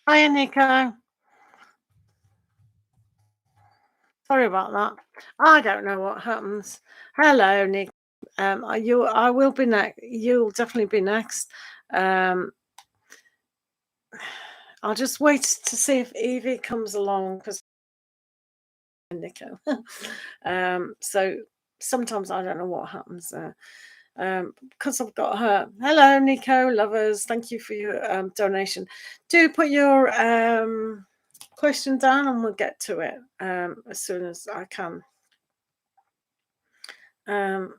Hiya, Nico. Sorry about that. I don't know what happens. Hello, Nick. I will be next. You'll definitely be next. Um, I'll just wait to see if Evie comes along because Nico. So sometimes I don't know what happens there. Because I've got her. Hello, Nico lovers. Thank you for your donation. Do put your question down and we'll get to it as soon as I can. Um,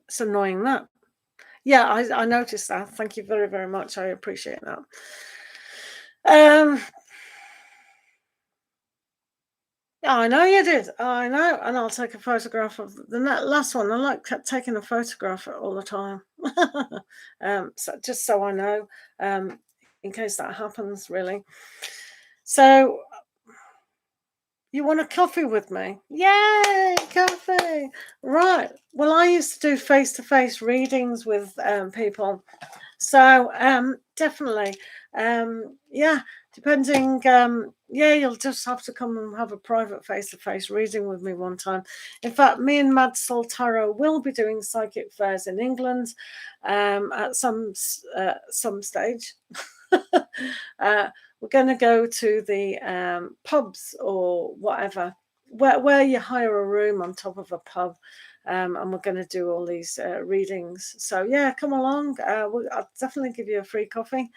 it's annoying that. Yeah, I noticed that. Thank you very, very much. I appreciate that. Yeah, I know you did. I know, and I'll take a photograph of the last one. I like taking a photograph all the time, so just so I know, in case that happens. Really. So you want a coffee with me? Yay, coffee! Right. Well, I used to do face-to-face readings with people. So definitely, yeah, depending, yeah, you'll just have to come and have a private face-to-face reading with me one time. In fact, me and Mad Soul Tarot will be doing psychic fairs in England at some stage. We're going to go to the pubs or whatever, where you hire a room on top of a pub. And we're going to do all these readings. So yeah, come along. I'll definitely give you a free coffee.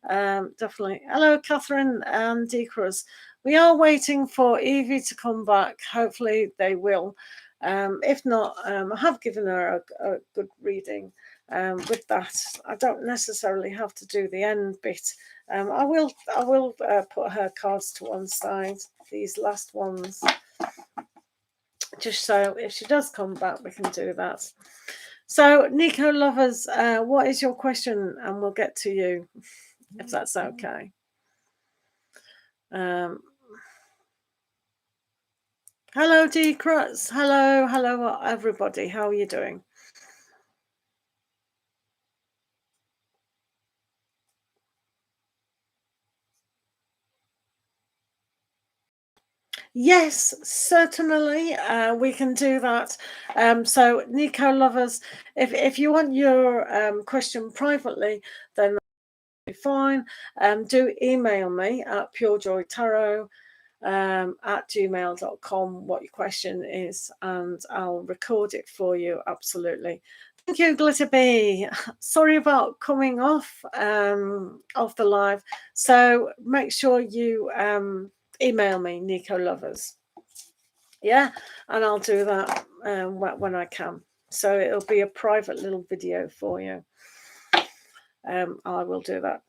Definitely. Hello, Catherine and Decruz. We are waiting for Evie to come back. Hopefully they will. If not, I have given her a good reading. With that, I don't necessarily have to do the end bit. I will put her cards to one side. These last ones. Just so if she does come back, we can do that. So, Nico lovers, what is your question? And we'll get to you, if that's okay. Hello, D. Crutz. Hello, everybody. How are you doing? Yes, certainly. We can do that. So, Nico lovers, if you want your question privately, then that's fine. Do email me at purejoytarot at gmail.com what your question is, and I'll record it for you. Absolutely. Thank you, Glitterbee. Sorry about coming off the live. So make sure you email me, Nico lovers. Yeah, and I'll do that when I can. So it'll be a private little video for you. I will do that.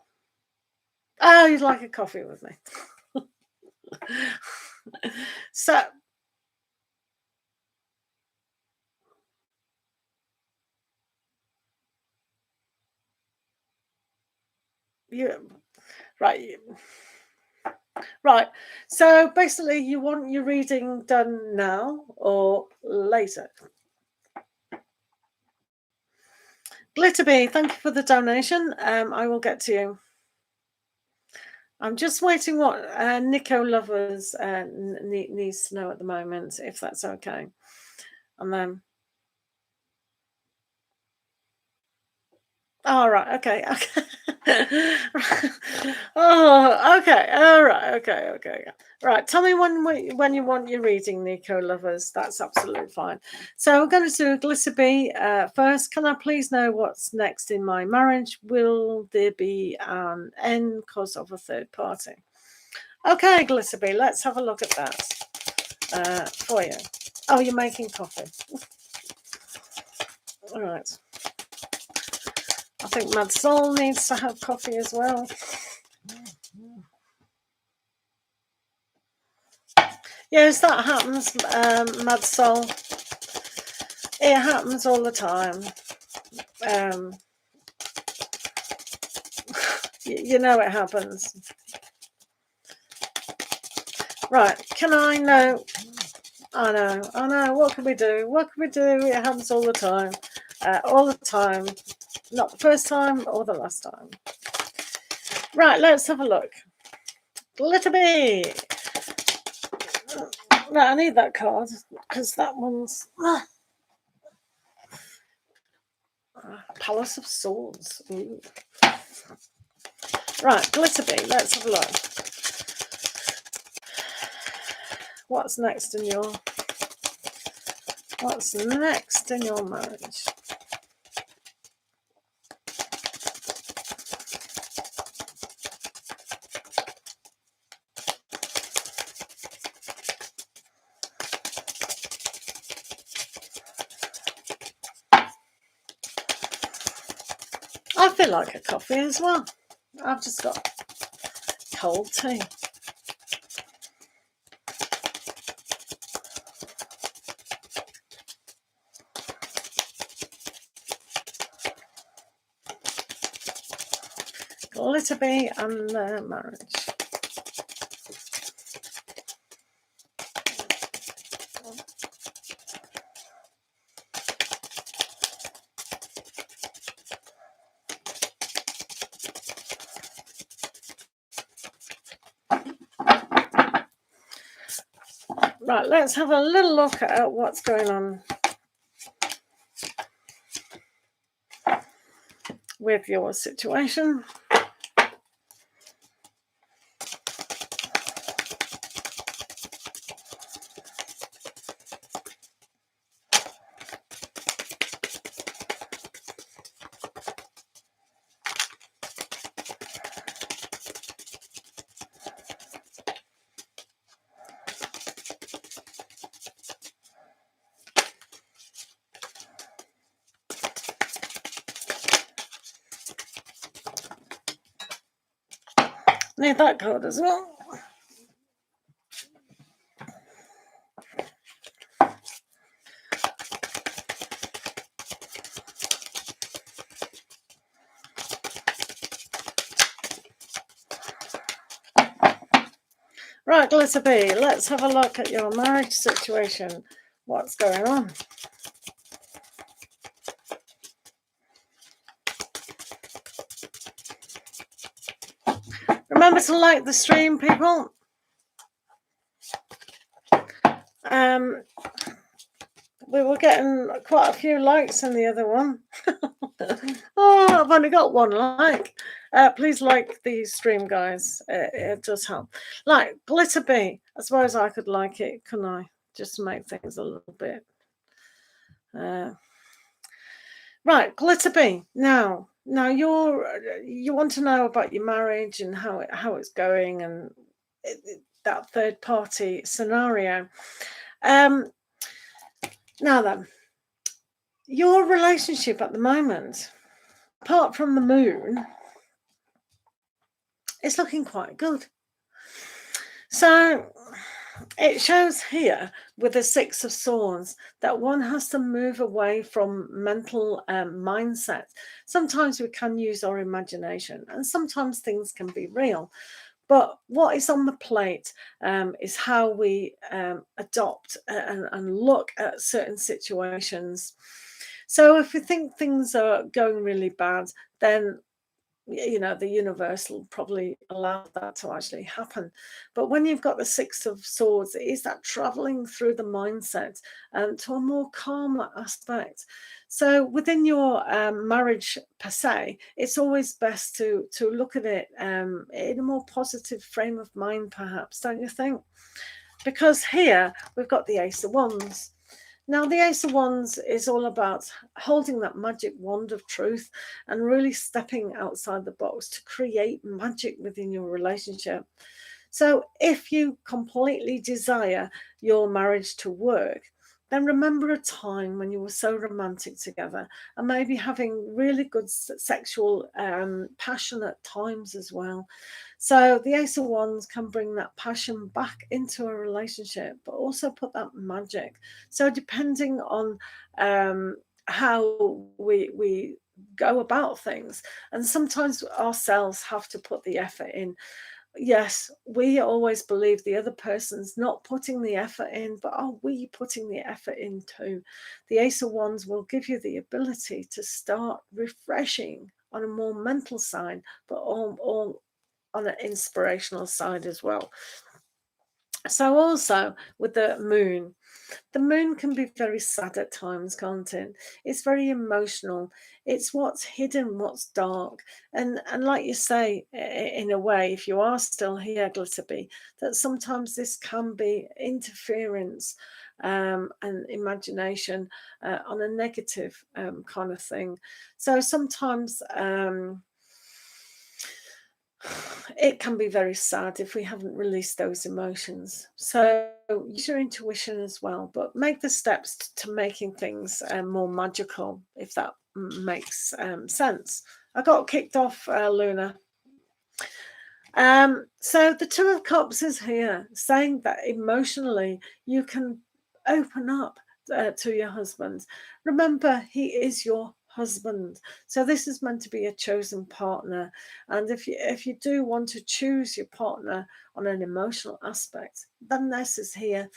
Oh, you'd like a coffee with me? So you right. Right. So basically, you want your reading done now or later? Glitterbee, thank you for the donation. I will get to you. I'm just waiting what Nico Lovers needs to know at the moment, if that's okay. And then. All right. Okay. Oh, okay. All right. Okay. Right. Tell me when you want your reading, Nico lovers. That's absolutely fine. So we're going to do Glitterbee first. Can I please know what's next in my marriage? Will there be an end because of a third party? Okay, Glitterbee. Let's have a look at that for you. Oh, you're making coffee. All right. I think Mad Soul needs to have coffee as well. Yes, that happens, Mad Soul. It happens all the time. You know it happens. Right, can I know? I know. What can we do? It happens all the time. All the time. Not the first time or the last time. Right, let's have a look. Glitterbee. Right, I need that card because that one's Palace of Swords. Ooh. Right, Glitterbee. Let's have a look. What's next in your marriage? I feel like a coffee as well. I've just got cold tea. Glitterbee and their marriage. Right, let's have a little look at what's going on with your situation. Need that card as well. Right, Glitterbee, let's have a look at your marriage situation. What's going on? Remember to like the stream, people. We were getting quite a few likes in the other one. Oh, I've only got one like. Please like the stream, guys. It does help. Like Glitterbee, I suppose I could like it, couldn't I? Just to make things a little bit. Right, Glitterbee. Now you want to know about your marriage and how it's going and that third party scenario. Now then, your relationship at the moment, apart from the moon, is looking quite good. So it shows here with the Six of Swords that one has to move away from mental mindset. Sometimes we can use our imagination and sometimes things can be real. But what is on the plate is how we adopt and look at certain situations. So if we think things are going really bad, then the universe will probably allow that to actually happen. But when you've got the Six of Swords, it is that traveling through the mindset to a more calmer aspect. So within your marriage per se, it's always best to look at it in a more positive frame of mind, perhaps, don't you think? Because here we've got the Ace of Wands. Now, the Ace of Wands is all about holding that magic wand of truth and really stepping outside the box to create magic within your relationship. So if you completely desire your marriage to work, then remember a time when you were so romantic together and maybe having really good sexual passion at times as well. So the Ace of Wands can bring that passion back into a relationship, but also put that magic. So depending on how we go about things, and sometimes ourselves have to put the effort in. Yes, we always believe the other person's not putting the effort in, but are we putting the effort in too? The Ace of Wands will give you the ability to start refreshing on a more mental side, but all on an inspirational side as well. So also with the moon can be very sad at times, can't it? It's very emotional. It's what's hidden, what's dark. And like you say, in a way, if you are still here, Glitterbee, that sometimes this can be interference and imagination on a negative kind of thing. So sometimes it can be very sad if we haven't released those emotions. So use your intuition as well, but make the steps to making things more magical, if that makes sense. I got kicked off, Luna. So the Two of Cups is here, saying that emotionally you can open up to your husband. Remember, he is your husband, so this is meant to be a chosen partner. And if you do want to choose your partner on an emotional aspect, then this is here.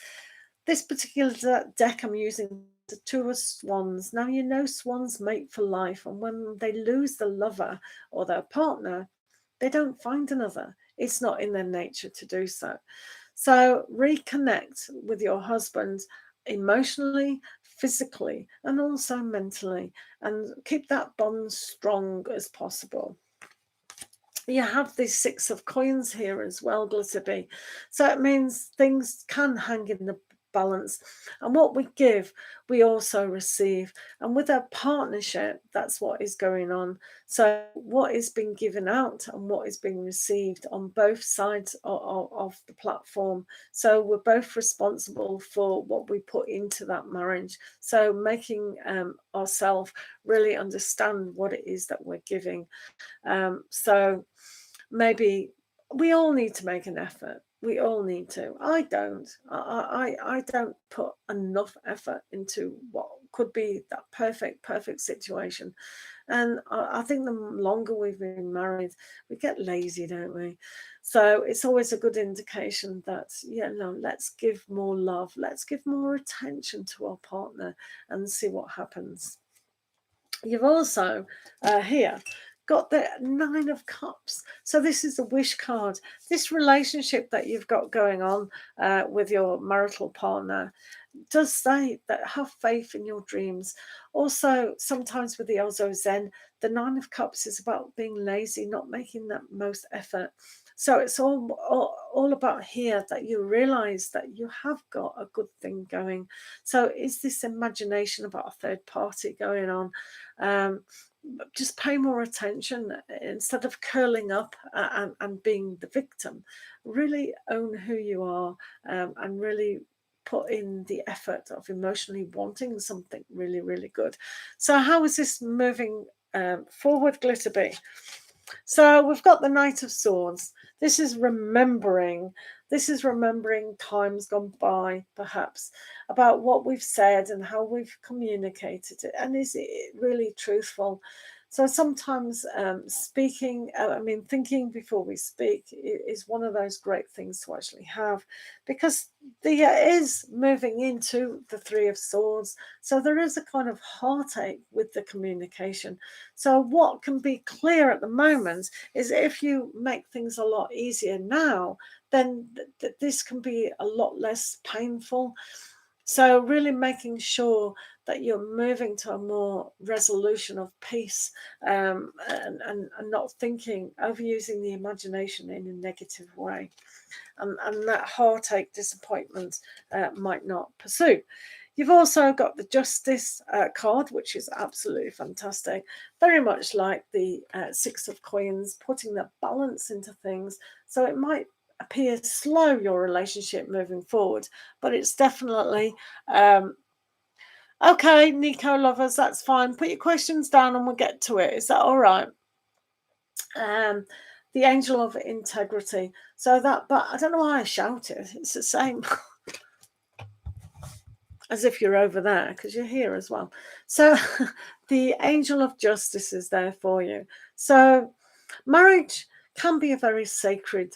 This particular deck I'm using, the Two of Swans. Now, you know, swans mate for life, and when they lose the lover or their partner, they don't find another. It's not in their nature to do so. So reconnect with your husband emotionally, physically, and also mentally, and keep that bond strong as possible. You have this Six of Coins here as well, Glitterbee. So it means things can hang in the balance, and what we give we also receive. And with a partnership, that's what is going on. So what is being given out and what is being received on both sides of the platform. So we're both responsible for what we put into that marriage, so making ourselves really understand what it is that we're giving. So maybe we all need to make an effort. We all need to. I don't. I don't put enough effort into what could be that perfect situation. And I think the longer we've been married, we get lazy, don't we? So it's always a good indication that, let's give more love. Let's give more attention to our partner and see what happens. You've also here got the Nine of Cups. So this is the wish card. This relationship that you've got going on with your marital partner does say that have faith in your dreams. Also, sometimes with the Ozo Zen, the Nine of Cups is about being lazy, not making that most effort. So it's all about here that you realize that you have got a good thing going. So is this imagination about a third party going on? Just pay more attention instead of curling up and being the victim. Really own who you are and really put in the effort of emotionally wanting something really, really good. So how is this moving forward, Glitterbee? So we've got the Knight of Swords. This is remembering times gone by, perhaps, about what we've said and how we've communicated it. And is it really truthful? So sometimes thinking before we speak is one of those great things to actually have, because the is moving into the Three of Swords. So there is a kind of heartache with the communication. So what can be clear at the moment is if you make things a lot easier now, then this can be a lot less painful. So really making sure that you're moving to a more resolution of peace and not overusing the imagination in a negative way. And that heartache, disappointment might not pursue. You've also got the Justice card, which is absolutely fantastic. Very much like the Six of Coins, putting the balance into things. So it might appear slow, your relationship moving forward, but it's definitely okay. Nico lovers, that's fine. Put your questions down and we'll get to it. Is that all right? The Angel of Integrity. So that, but I don't know why I shouted. It's the same as if you're over there, because you're here as well. So the Angel of Justice is there for you. So marriage can be a very sacred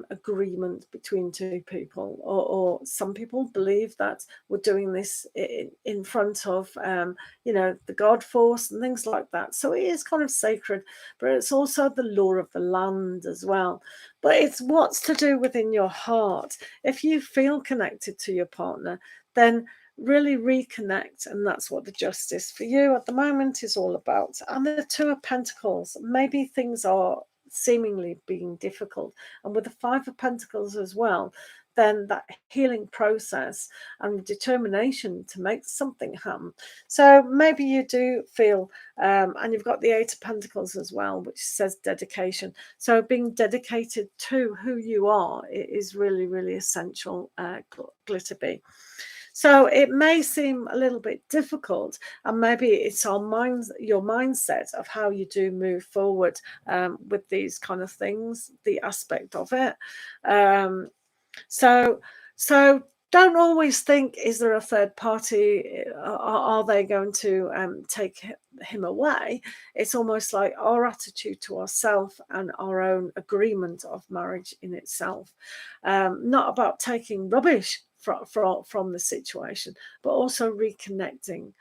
agreement between two people, or some people believe that we're doing this in front of the God force and things like that. So it is kind of sacred, but it's also the law of the land as well. But it's what's to do within your heart. If you feel connected to your partner, then really reconnect, and that's what the justice for you at the moment is all about. And the Two of Pentacles, maybe things are seemingly being difficult, and with the Five of Pentacles as well, then that healing process and determination to make something happen. So maybe you do feel, and you've got the Eight of Pentacles as well, which says dedication. So being dedicated to who you are is really, really essential, Glitterbee. So it may seem a little bit difficult, and maybe it's your mindset of how you do move forward with these kind of things, the aspect of it. So don't always think, is there a third party? Are they going to take him away? It's almost like our attitude to ourselves and our own agreement of marriage in itself. Not about taking rubbish from the situation, but also reconnecting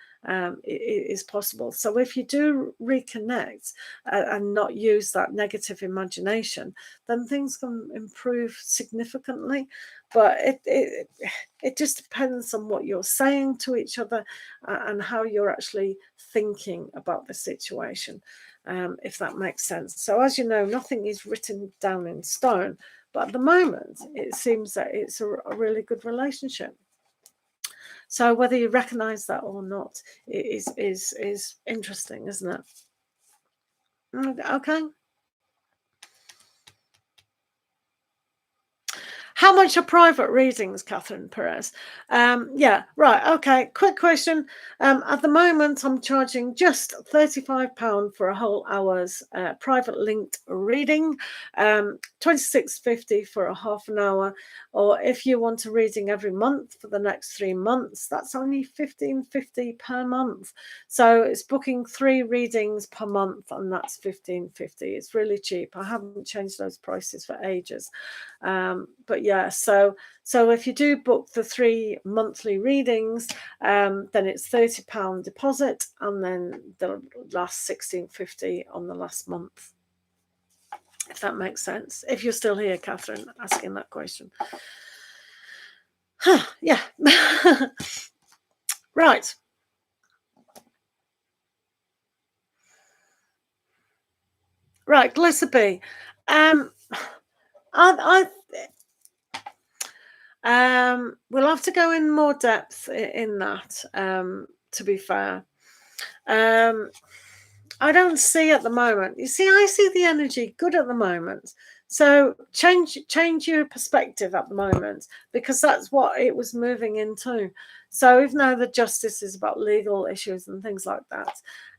is possible. So if you do reconnect and not use that negative imagination, then things can improve significantly. But it just depends on what you're saying to each other and how you're actually thinking about the situation, if that makes sense. So as you know, nothing is written down in stone, but at the moment it seems that it's a really good relationship. So whether you recognize that or not is interesting, isn't it? Okay. How much are private readings, Catherine Perez? Yeah, right. Okay, quick question. At the moment, I'm charging just £35 for a whole hour's private linked reading, £26.50 for a half an hour. Or if you want a reading every month for the next 3 months, that's only £15.50 per month. So it's booking 3 readings per month, and that's £15.50. It's really cheap. I haven't changed those prices for ages. But yeah, so if you do book the 3 monthly readings, then it's £30 deposit, and then the last £16.50 on the last month, if that makes sense. If you're still here, Catherine, asking that question. Yeah. Right. Right, Glitterbee. We'll have to go in more depth in that, to be fair. I don't see at the moment. You see, I see the energy good at the moment. So change your perspective at the moment, because that's what it was moving into. So even though the justice is about legal issues and things like that,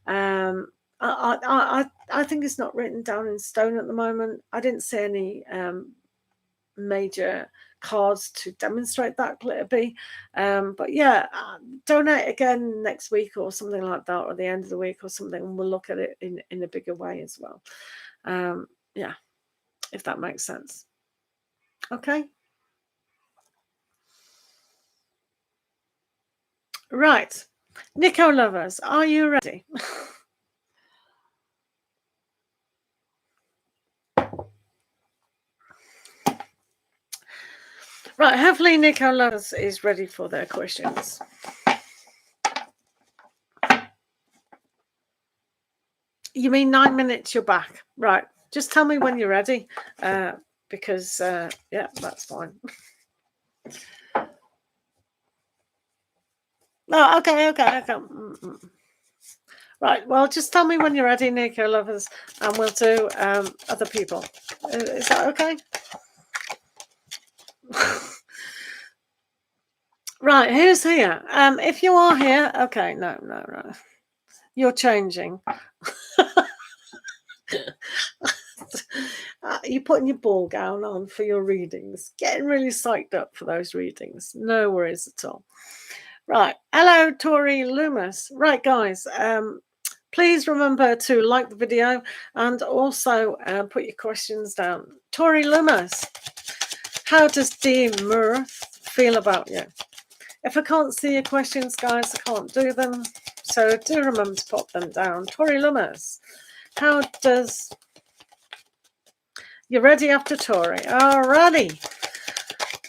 I think it's not written down in stone at the moment. I didn't see any major cards to demonstrate that, Glitterbee. But yeah, donate again next week or something like that, or the end of the week or something, and we'll look at it in a bigger way as well. Yeah, if that makes sense. Okay. Right. Nico lovers, are you ready? Right, hopefully Nico lovers is ready for their questions. You mean 9 minutes, you're back. Right. Just tell me when you're ready, because, yeah, that's fine. Oh, okay. Right, well, just tell me when you're ready, Nico lovers, and we'll do other people. Is that okay? Right, who's here? If you are here, okay, no. You're changing. You're putting your ball gown on for your readings. Getting really psyched up for those readings. No worries at all. Right, hello, Tori Loomis. Right, guys, Please remember to like the video and also put your questions down. Tori Loomis, how does D. Mirth feel about you? If I can't see your questions, guys, I can't do them. So do remember to pop them down. Tori Loomis, how does... You ready after Tori? Alrighty.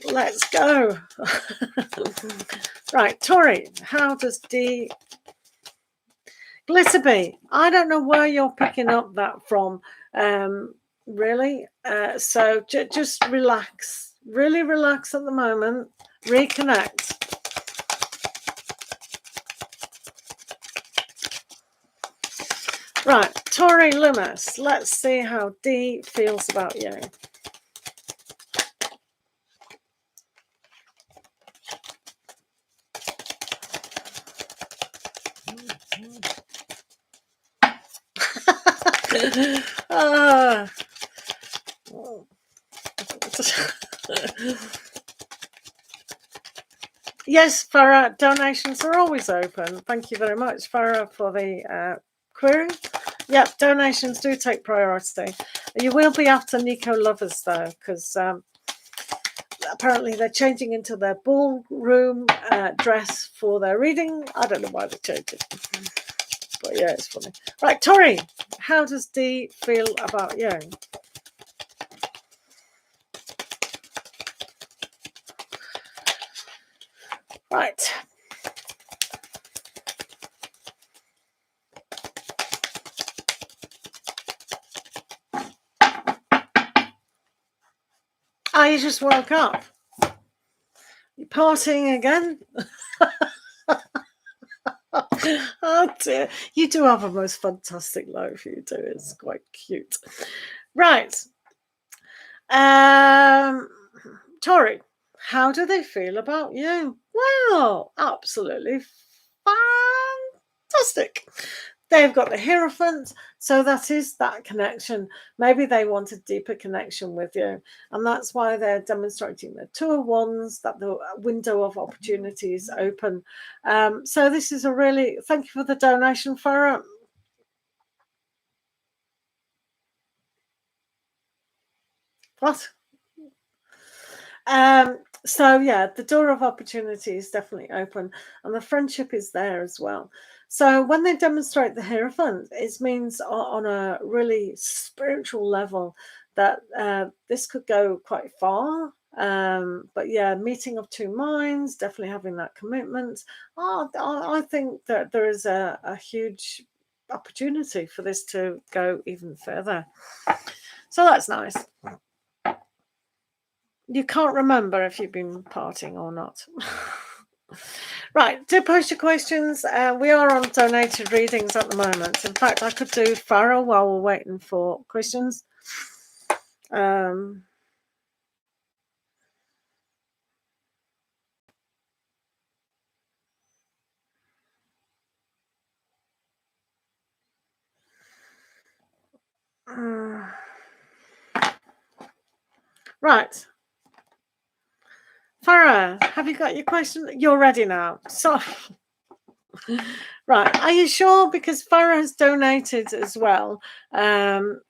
Let's go. Right, Tori, how does D... Glitterbee, I don't know where you're picking up that from, really. So just relax. Really relax at the moment. Reconnect. Right, Tori Loomis, let's see how D feels about you. Yes, Farah, donations are always open. Thank you very much, Farah, for the query. Yep, donations do take priority. You will be after Nico Lovers, though, because apparently they're changing into their ballroom dress for their reading. I don't know why they changed it. But yeah, it's funny. Right, Tori, how does D feel about you? Right. You just woke up. You're partying again? Oh dear. You do have a most fantastic life, you do. It's quite cute. Right. Tori, how do they feel about you? Well, absolutely fantastic. They've got the Hierophant, so that is that connection. Maybe they want a deeper connection with you, and that's why they're demonstrating the Two of Wands, that the window of opportunity is open. So this is a really... Thank you for the donation, Farah. What? So yeah, the door of opportunity is definitely open, and the friendship is there as well. So when they demonstrate the Hierophant, it means on a really spiritual level that this could go quite far. But yeah, meeting of two minds, definitely having that commitment. I think that there is a huge opportunity for this to go even further. So that's nice. You can't remember if you've been partying or not. Right, do post your questions. We are on donated readings at the moment. In fact, I could do Farah while we're waiting for questions. Right. Farah, have you got your question? You're ready now. So, right. Are you sure? Because Farah has donated as well. And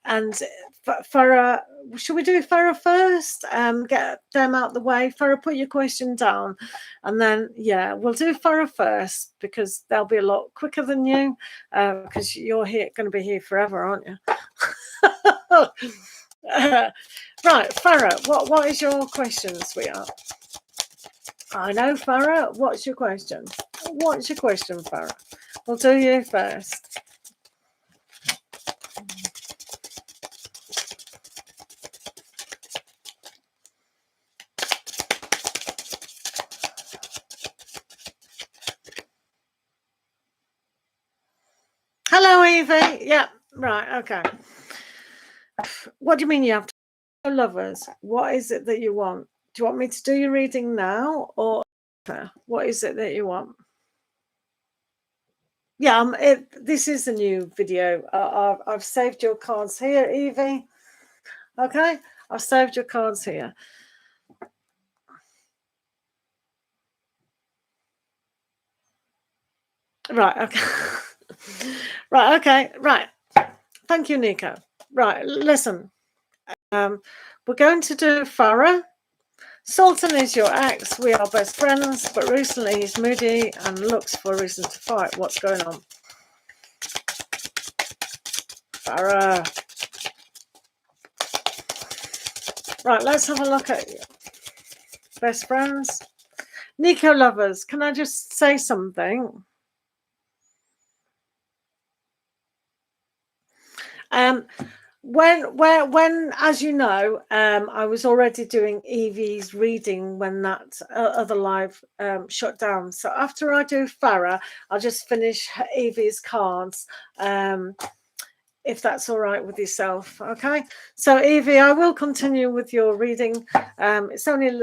Farah, should we do Farah first? Get them out the way. Farah, put your question down. And then, yeah, we'll do Farah first because they'll be a lot quicker than you because you're going to be here forever, aren't you? Right, Farah, what is your question, sweetheart? I know, Farah. What's your question? What's your question, Farah? We'll do you first. Hello, Evie. Yeah, right, okay. What do you mean you have to lovers? What is it that you want? Do you want me to do your reading now or what is it that you want? Yeah, this is a new video. I've saved your cards here, Evie. Okay, I've saved your cards here. Right, okay. Right, okay, right. Thank you, Nico. Right, listen. We're going to do Farah. Sultan is your ex. We are best friends, but recently he's moody and looks for a reason to fight. What's going on? Farah. Right, let's have a look at you. Best friends. Nico lovers, can I just say something? When, as you know, I was already doing Evie's reading when that other live shut down. So after I do Farah, I'll just finish Evie's cards, if that's all right with yourself. Okay. So Evie, I will continue with your reading. It's only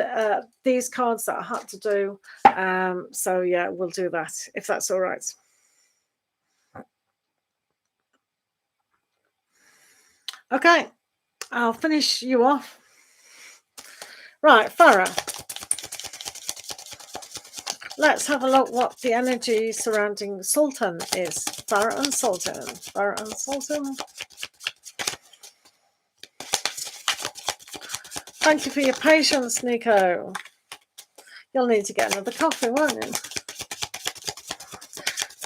these cards that I had to do. So yeah, we'll do that if that's all right. Okay, I'll finish you off. Right, Farah. Let's have a look what the energy surrounding Sultan is. Farah and Sultan. Farah and Sultan. Thank you for your patience, Nico. You'll need to get another coffee, won't you?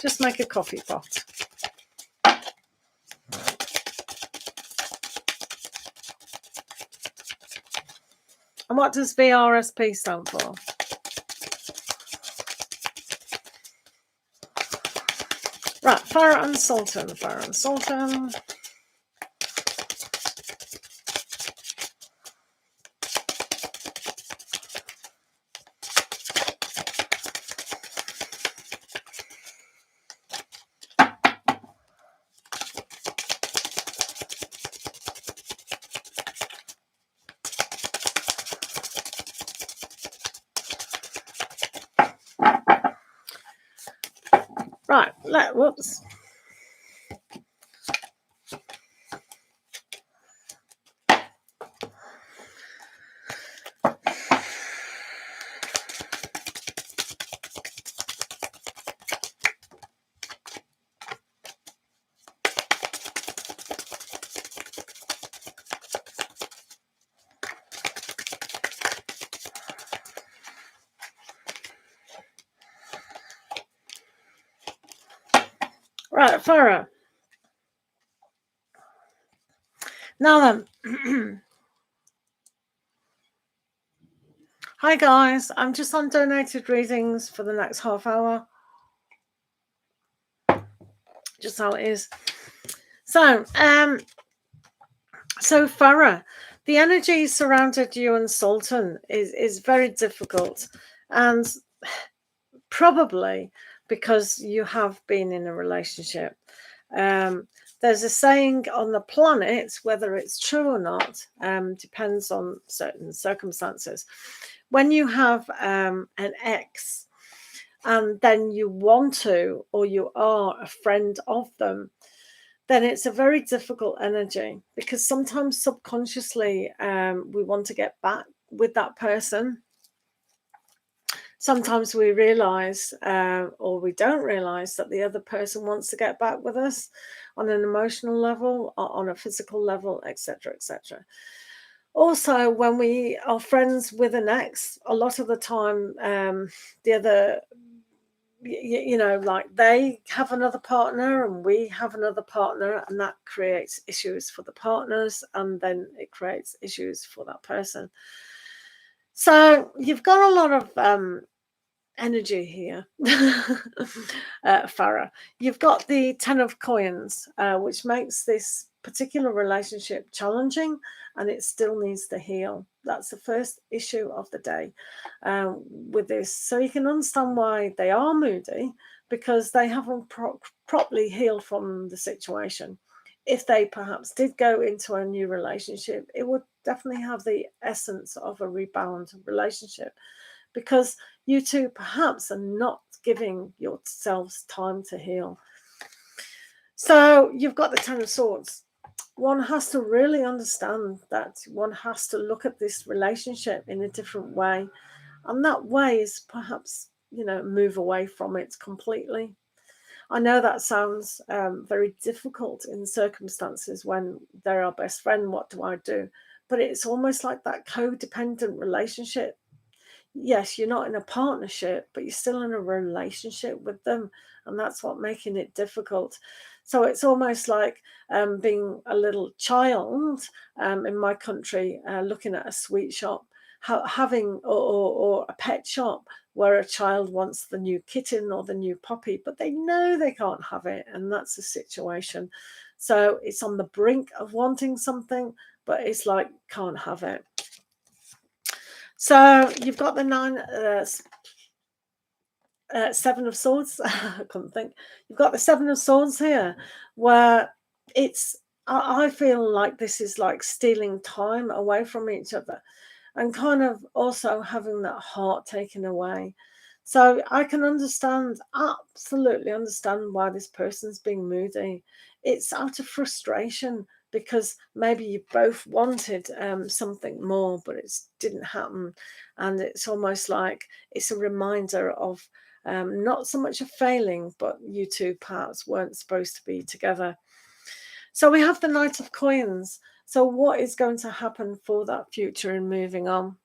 Just make a coffee pot. And what does VRSP stand for? Right, Farah and Sultan. Farah and Sultan. Right, whoops. Right, Farah. Now then. Hi guys, I'm just on donated readings for the next half hour. Just how it is. So, Farah, the energy surrounded you and Sultan is very difficult, and probably because you have been in a relationship. There's a saying on the planet, whether it's true or not, depends on certain circumstances. When you have an ex and then you want to, or you are a friend of them, then it's a very difficult energy, because sometimes subconsciously we want to get back with that person. Sometimes we realize or we don't realize that the other person wants to get back with us on an emotional level, or on a physical level, etc., etc. Also, when we are friends with an ex, a lot of the time the other, like they have another partner and we have another partner, and that creates issues for the partners, and then it creates issues for that person. So you've got a lot of energy here. Farah, you've got the 10 of coins, which makes this particular relationship challenging, and it still needs to heal. That's the first issue of the day with this. So you can understand why they are moody, because they haven't properly healed from the situation. If they perhaps did go into a new relationship, it would definitely have the essence of a rebound relationship, because you two perhaps are not giving yourselves time to heal. So you've got the 10 of swords. One has to really understand that one has to look at this relationship in a different way. And that way is perhaps, move away from it completely. I know that sounds very difficult in circumstances when they're our best friend. What do I do? But it's almost like that codependent relationship. Yes, you're not in a partnership, but you're still in a relationship with them, and that's what making it difficult. So it's almost like being a little child in my country, looking at a sweet shop, having or a pet shop where a child wants the new kitten or the new puppy, but they know they can't have it, and that's the situation. So it's on the brink of wanting something, but it's like can't have it. So you've got the Seven of Swords. I couldn't think. You've got the Seven of Swords here, where it's. I feel like this is like stealing time away from each other, and kind of also having that heart taken away. So I can absolutely understand why this person's being moody. It's out of frustration because maybe you both wanted something more, but it didn't happen. And it's almost like it's a reminder of not so much a failing, but you two perhaps weren't supposed to be together. So we have the Knight of Coins. So what is going to happen for that future and moving on?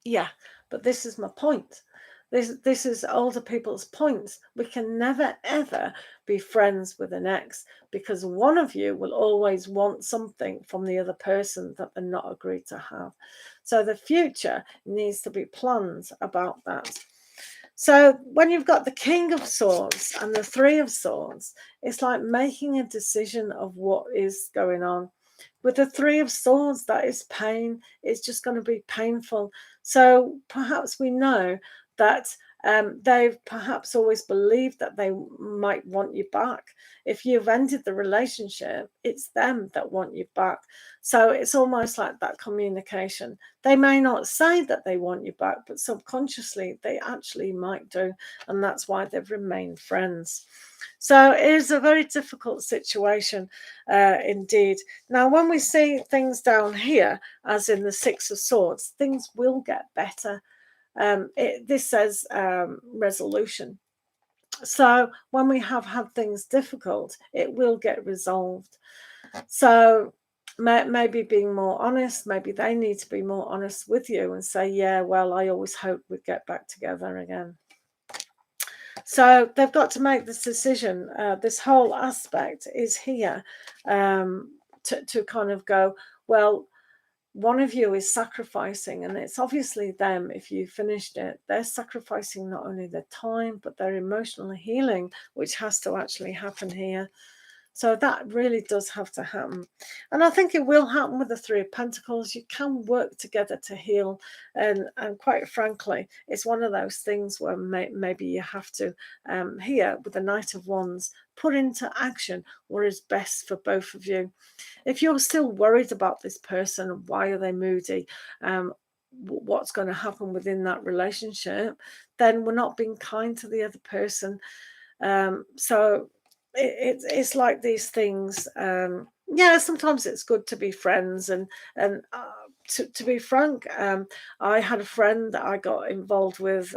Yeah, but this is my point. This is older people's points. We can never ever be friends with an ex because one of you will always want something from the other person that they're not agreed to have. So the future needs to be planned about that. So when you've got the King of Swords and the Three of Swords, it's like making a decision of what is going on. With the Three of Swords, that is pain. It's just going to be painful. So perhaps we know that they've perhaps always believed that they might want you back. If you've ended the relationship, it's them that want you back. So it's almost like that communication. They may not say that they want you back, but subconsciously they actually might do. And that's why they've remained friends. So it is a very difficult situation indeed. Now, when we see things down here, as in the Six of Swords, things will get better. This says resolution. So when we have had things difficult, it will get resolved. So maybe being more honest, maybe they need to be more honest with you and say, yeah, well, I always hoped we'd get back together again. So they've got to make this decision. This whole aspect is here to kind of go, well, one of you is sacrificing, and it's obviously them. If you finished it, they're sacrificing not only their time, but their emotional healing, which has to actually happen here. So that really does have to happen. And I think it will happen with the Three of Pentacles. You can work together to heal. And quite frankly, it's one of those things where maybe you have to, here with the Knight of Wands, put into action what is best for both of you. If you're still worried about this person, why are they moody? What's going to happen within that relationship? Then we're not being kind to the other person. So it's like these things. Yeah, sometimes it's good to be friends, and to be frank, I had a friend that I got involved with.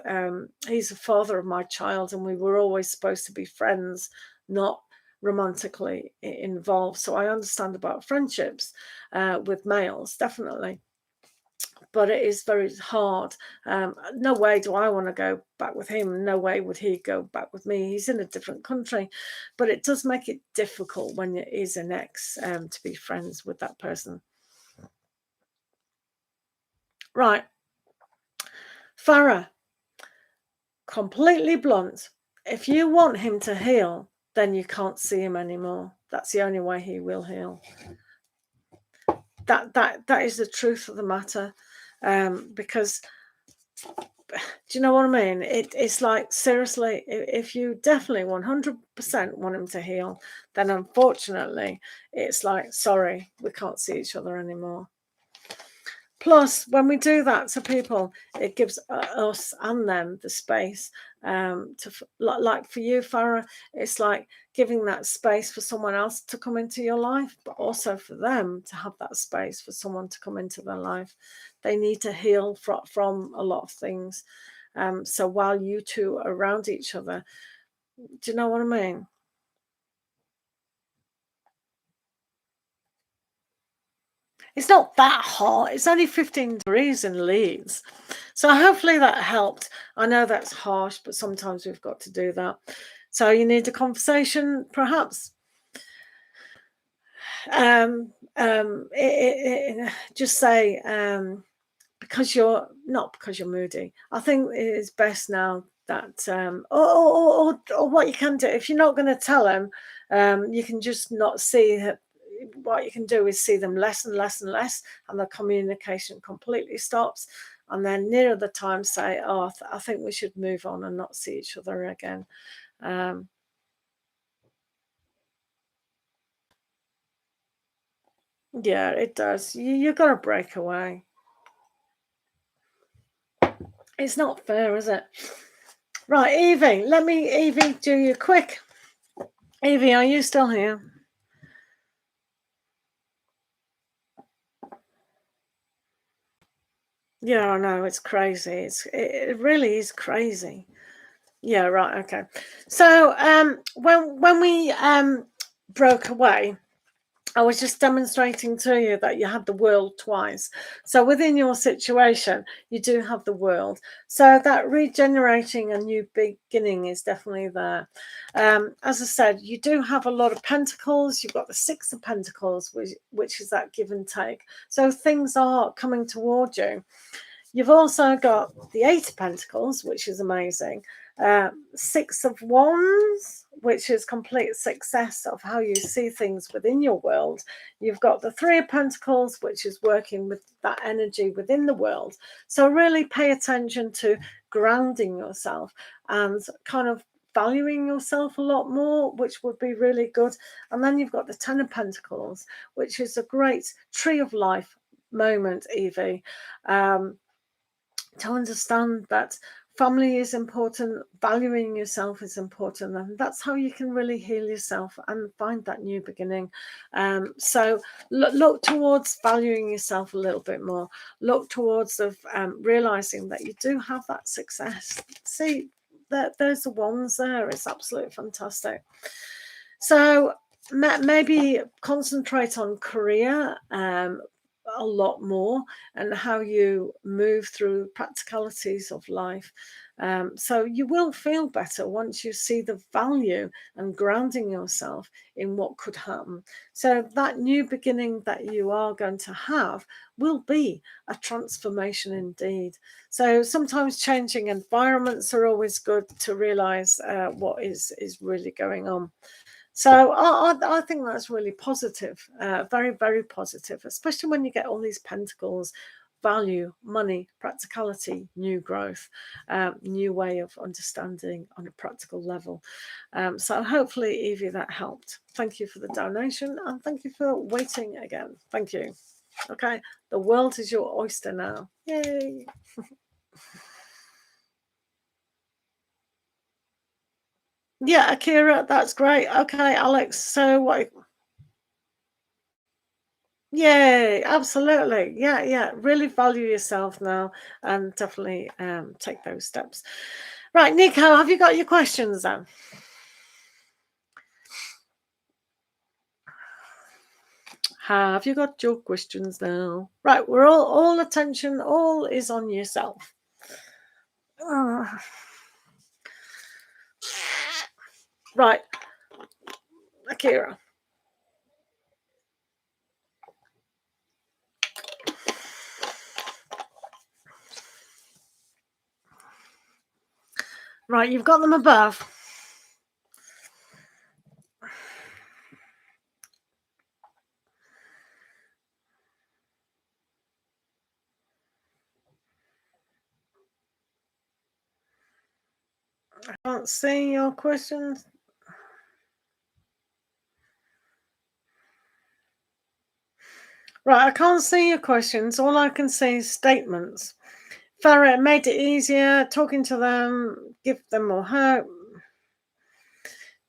He's the father of my child, and we were always supposed to be friends, not romantically involved. So I understand about friendships with males, definitely. But it is very hard. No way do I want to go back with him. No way would he go back with me. He's in a different country. But it does make it difficult when it is an ex to be friends with that person. Right. Farah, completely blunt. If you want him to heal, then you can't see him anymore. That's the only way he will heal. That is the truth of the matter. Because do you know what I mean? It's like, seriously, if you definitely 100% want him to heal, then unfortunately, it's like, sorry, we can't see each other anymore. Plus, when we do that to people, it gives us and them the space like for you, Farah, it's like giving that space for someone else to come into your life, but also for them to have that space for someone to come into their life. They need to heal from a lot of things. So while you two are around each other, do you know what I mean? It's not that hot. It's only 15 degrees in Leeds. So hopefully that helped. I know that's harsh, but sometimes we've got to do that. So you need a conversation, perhaps. Just say, because you're moody. I think it is best now that, or what you can do, if you're not going to tell them, you can just not see. What you can do is see them less and less and less, and the communication completely stops. And then nearer the time, say, "Oh, I think we should move on and not see each other again." Um, yeah, it does. You got to break away. It's not fair, is it? Right, Evie. Evie, do you quick. Evie, are you still here? Yeah, I know, it's crazy. It really is crazy. Yeah, right, okay. So when we broke away, I was just demonstrating to you that you had the world twice. So within your situation, you do have the world. So that regenerating a new beginning is definitely there. As I said, you do have a lot of pentacles. You've got the Six of Pentacles, which is that give and take. So things are coming toward you. You've also got the Eight of Pentacles, which is amazing. Six of Wands, which is complete success of how you see things within your world. You've got the Three of Pentacles, which is working with that energy within the world. So really pay attention to grounding yourself and kind of valuing yourself a lot more, which would be really good. And then you've got the Ten of Pentacles, which is a great tree of life moment, Evie. To understand that family is important, valuing yourself is important, and that's how you can really heal yourself and find that new beginning. So look towards valuing yourself a little bit more. Look towards realizing that you do have that success. See, there's the ones there. It's absolutely fantastic. So maybe concentrate on career a lot more, and how you move through practicalities of life. So you will feel better once you see the value and grounding yourself in what could happen. So that new beginning that you are going to have will be a transformation indeed. So sometimes changing environments are always good to realize what is really going on. So I think that's really positive, very, very positive, especially when you get all these pentacles, value, money, practicality, new growth, new way of understanding on a practical level. So hopefully, Evie, that helped. Thank you for the donation, and thank you for waiting again. Thank you. Okay, the world is your oyster now. Yay. Yeah, Akira, that's great. Okay, Alex, so what? Yay, absolutely. Yeah, yeah. Really value yourself now and definitely take those steps. Right, Nico, have you got your questions then? Have you got your questions now? Right, we're all attention, all is on yourself. Right, Akira. Right, you've got them above. I can't see your questions. Right, I can't see your questions. All I can see is statements. Farah made it easier talking to them, give them more hope.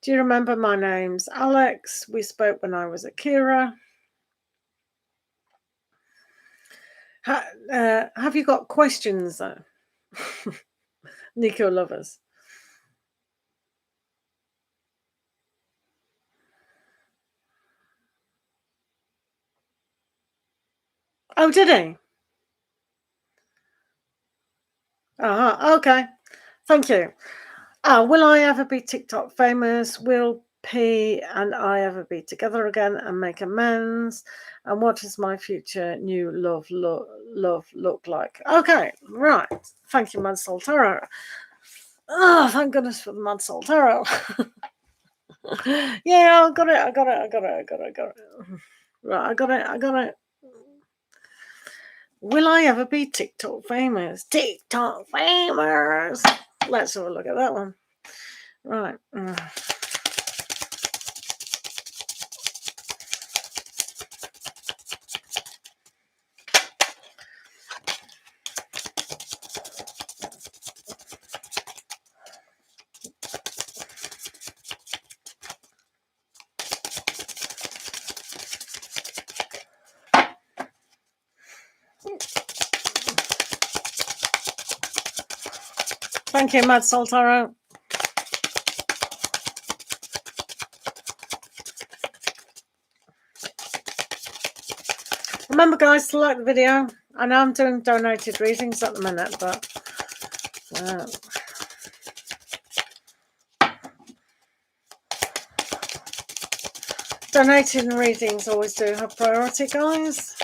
Do you remember my name's Alex? We spoke when I was Akira. Have you got questions though? Nico Lovers. Oh, did he? Okay. Thank you. Will I ever be TikTok famous? Will P and I ever be together again and make amends? And what does my future new love look like? Okay, right. Thank you, Mad Soul Tarot. Oh, thank goodness for the Mad Soul Tarot. Yeah, I got it. Right, I got it. Will I ever be TikTok famous? TikTok famous. Let's have a look at that one. Right. Thank you, Mad Soul Tarot. Remember, guys, to like the video. I know I'm doing donated readings at the minute, but donated readings always do have priority, guys.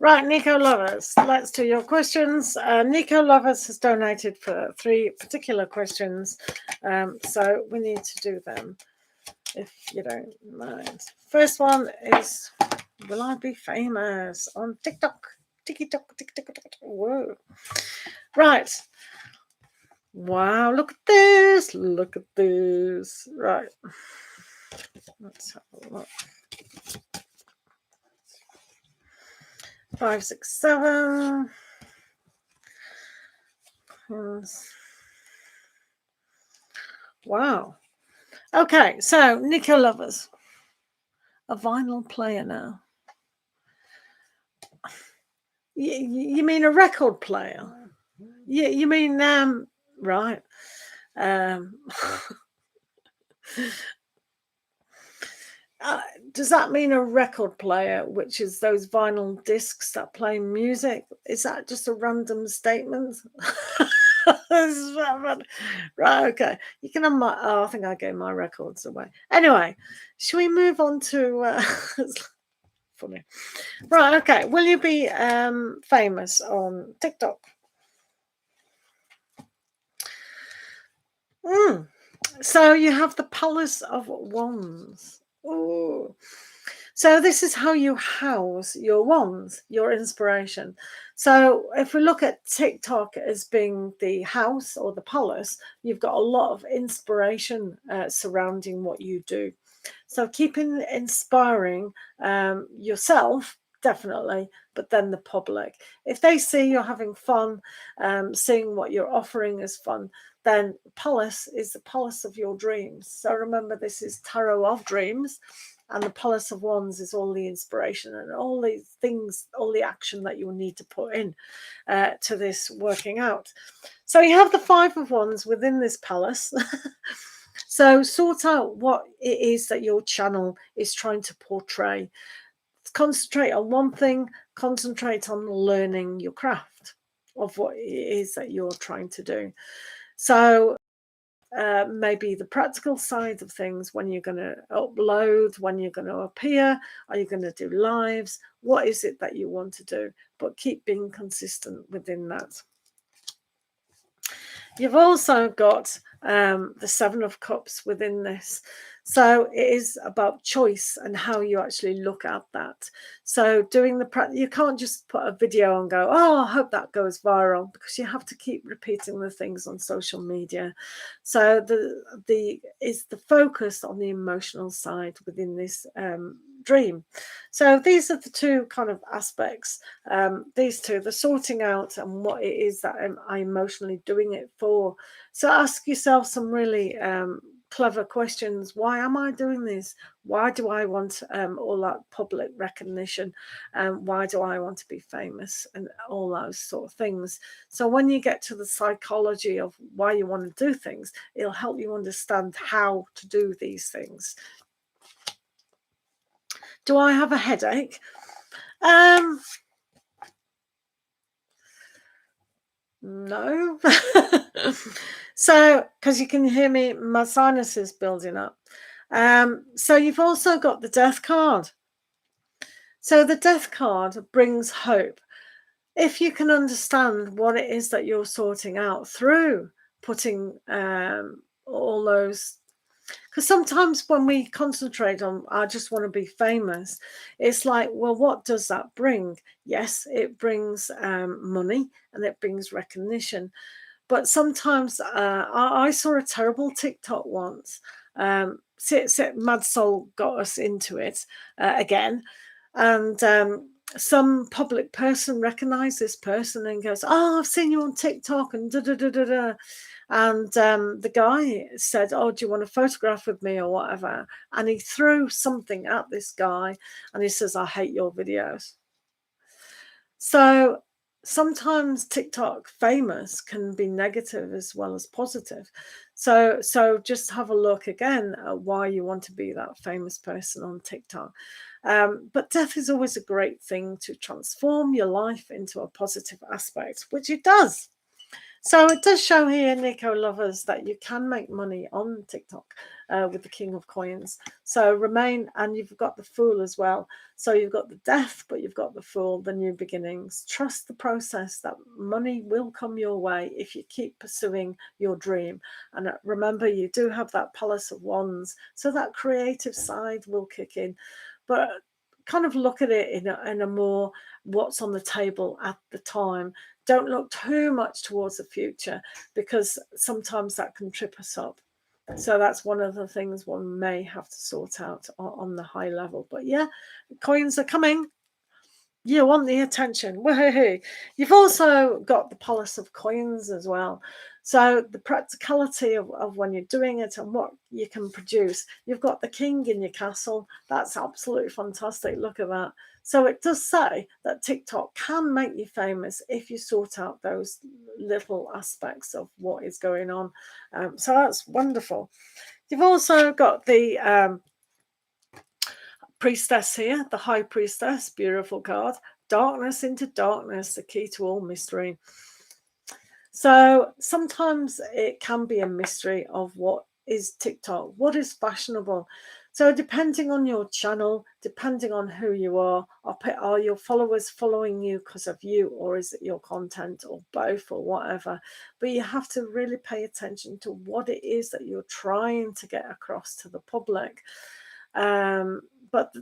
Right, Nico Lovers, let's do your questions. Nico Lovers has donated for 3 particular questions, so we need to do them, if you don't mind. First one is, will I be famous on TikTok? TikTok. Whoa. Right. Wow, look at this. Look at this. Right. Let's have a look. 5, 6, 7. Wow. Okay, so Nico Lovers, a vinyl player now. You mean a record player? You mean right? Does that mean a record player, which is those vinyl discs that play music? Is that just a random statement? Right, okay. You can have my. Oh, I think I gave my records away. Anyway, should we move on to? Funny. Right, okay. Will you be famous on TikTok? So you have the Palace of Wands. Oh, so this is how you house your wands, your inspiration. So if we look at TikTok as being the house or the palace, you've got a lot of inspiration surrounding what you do. So keeping inspiring yourself, definitely, but then the public. If they see you're having fun, seeing what you're offering is fun, then palace is the palace of your dreams. So remember, this is tarot of dreams. And the Palace of Wands is all the inspiration and all these things, all the action that you'll need to put in to this working out. So you have the 5 of Wands within this palace. So sort out what it is that your channel is trying to portray. Concentrate on one thing, concentrate on learning your craft of what it is that you're trying to do. So maybe the practical side of things, when you're going to upload, when you're going to appear, are you going to do lives? What is it that you want to do? But keep being consistent within that. You've also got the Seven of Cups within this. So it is about choice and how you actually look at that. So doing the practice, you can't just put a video and go, oh, I hope that goes viral, because you have to keep repeating the things on social media. So the focus on the emotional side within this dream. So these are the two kind of aspects, these two, the sorting out and what it is that I'm emotionally doing it for. So ask yourself some really clever questions. Why am I doing this? Why do I want all that public recognition? Why do I want to be famous? And all those sort of things. So when you get to the psychology of why you want to do things, it'll help you understand how to do these things. Do I have a headache? No. So, because you can hear me, my sinuses building up. So you've also got the Death card. So the Death card brings hope. If you can understand what it is that you're sorting out through putting all those, because sometimes when we concentrate on, I just want to be famous, it's like, well, what does that bring? Yes, it brings money and it brings recognition. But sometimes I saw a terrible TikTok once. Mad Soul got us into it again. And some public person recognized this person and goes, oh, I've seen you on TikTok and da-da-da-da-da. And the guy said, oh, do you want a photograph with me or whatever? And he threw something at this guy and he says, I hate your videos. So sometimes TikTok famous can be negative as well as positive. So just have a look again at why you want to be that famous person on TikTok. But death is always a great thing to transform your life into a positive aspect, which it does. So it does show here, Nico lovers, that you can make money on TikTok with the King of Coins. So remain, and you've got the Fool as well. So you've got the Death, but you've got the Fool, the new beginnings. Trust the process, that money will come your way if you keep pursuing your dream. And remember, you do have that Palace of Wands, so that creative side will kick in. But kind of look at it in a more what's on the table at the time. Don't look too much towards the future, because sometimes that can trip us up. So that's one of the things one may have to sort out on the high level. But yeah, coins are coming. You want the attention. Woohoo! You've also got the Palace of Coins as well. So the practicality of when you're doing it and what you can produce. You've got the king in your castle. That's absolutely fantastic. Look at that. So it does say that TikTok can make you famous if you sort out those little aspects of what is going on. So that's wonderful. You've also got the Priestess here, the High Priestess, beautiful card. Darkness into darkness, the key to all mystery. So sometimes it can be a mystery of what is TikTok, what is fashionable. So depending on your channel, depending on who you are your followers following you because of you, or is it your content, or both, or whatever? But you have to really pay attention to what it is that you're trying to get across to the public. But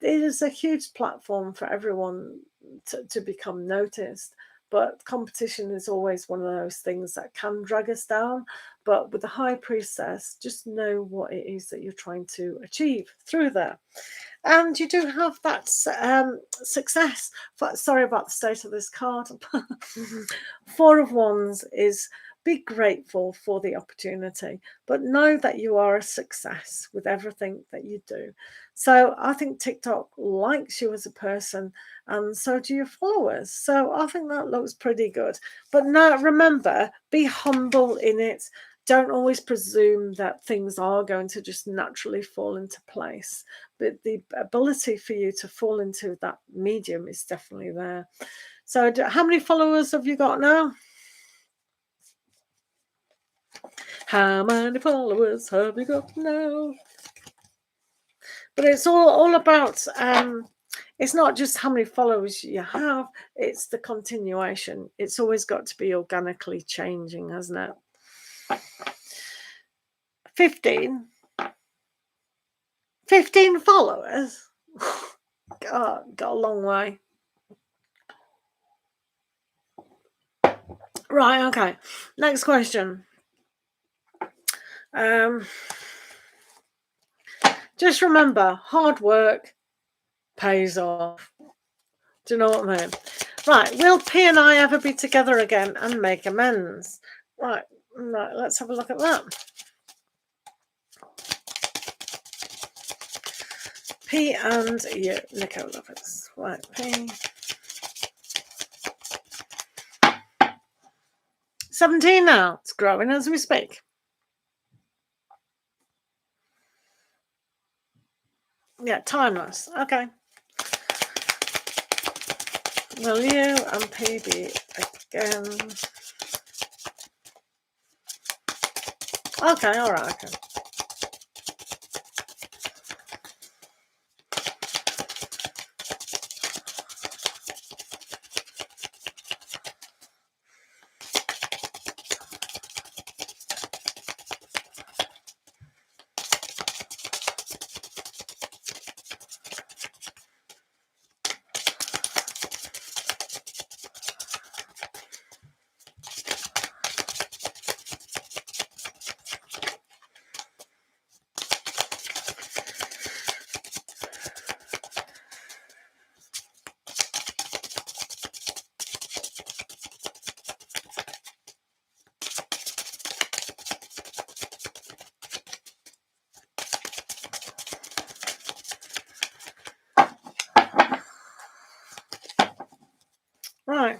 it is a huge platform for everyone to become noticed. But competition is always one of those things that can drag us down. But with the High Priestess, just know what it is that you're trying to achieve through there. And you do have that success. Sorry about the state of this card. Four of Wands is be grateful for the opportunity, but know that you are a success with everything that you do. So I think TikTok likes you as a person, and so do your followers. So I think that looks pretty good. But now remember, be humble in it. don't always presume that things are going to just naturally fall into place, but the ability for you to fall into that medium is definitely there. So how many followers have you got now? How many followers have you got now? But it's all about, it's not just how many followers you have, it's the continuation. It's always got to be organically changing, hasn't it? 15 followers? God, got a long way. Right, okay. Next question. Just remember, hard work pays off. Do you know what I mean? Right, will P and I ever be together again and make amends? Right, let's have a look at that. P and you, Nico lovers. Right, P. 17 now. It's growing as we speak. Yeah, timeless. Okay. Will you and P be again? Okay, all right, okay. Right.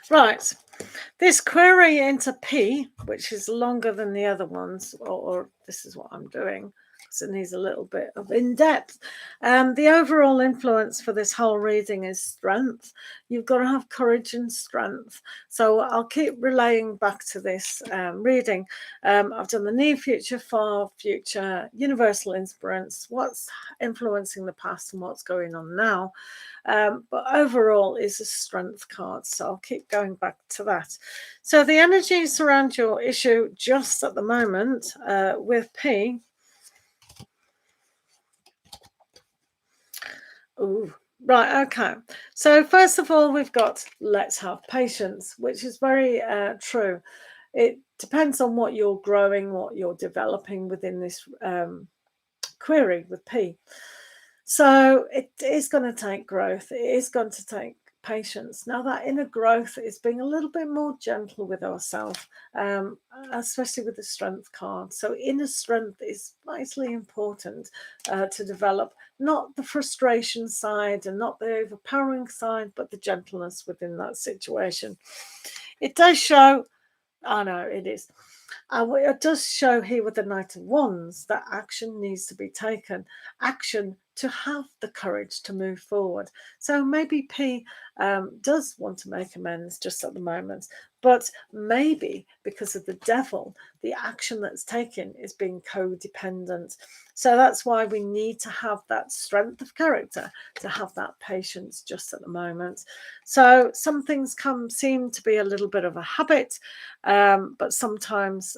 Right. This query into P, which is longer than the other ones, or this is what I'm doing, because it needs a little bit of in-depth. The overall influence for this whole reading is strength. You've got to have courage and strength. So I'll keep relaying back to this reading. I've done the near future, far future, universal inference, what's influencing the past and what's going on now. But overall is a strength card, so I'll keep going back to that. So the energies around your issue just at the moment with P. Ooh, right, okay. So first of all, we've got let's have patience, which is very true. It depends on what you're growing, what you're developing within this query with P. So it is going to take growth. It is going to take patience. Now that inner growth is being a little bit more gentle with ourselves, especially with the strength card. So inner strength is vitally important to develop, not the frustration side and not the overpowering side, but the gentleness within that situation. It does show, I know it is. It does show here with the Knight of Wands that action needs to be taken. Action to have the courage to move forward. So maybe P does want to make amends just at the moment, but maybe because of the devil, the action that's taken is being codependent. So that's why we need to have that strength of character, to have that patience just at the moment. So some things seem to be a little bit of a habit, but sometimes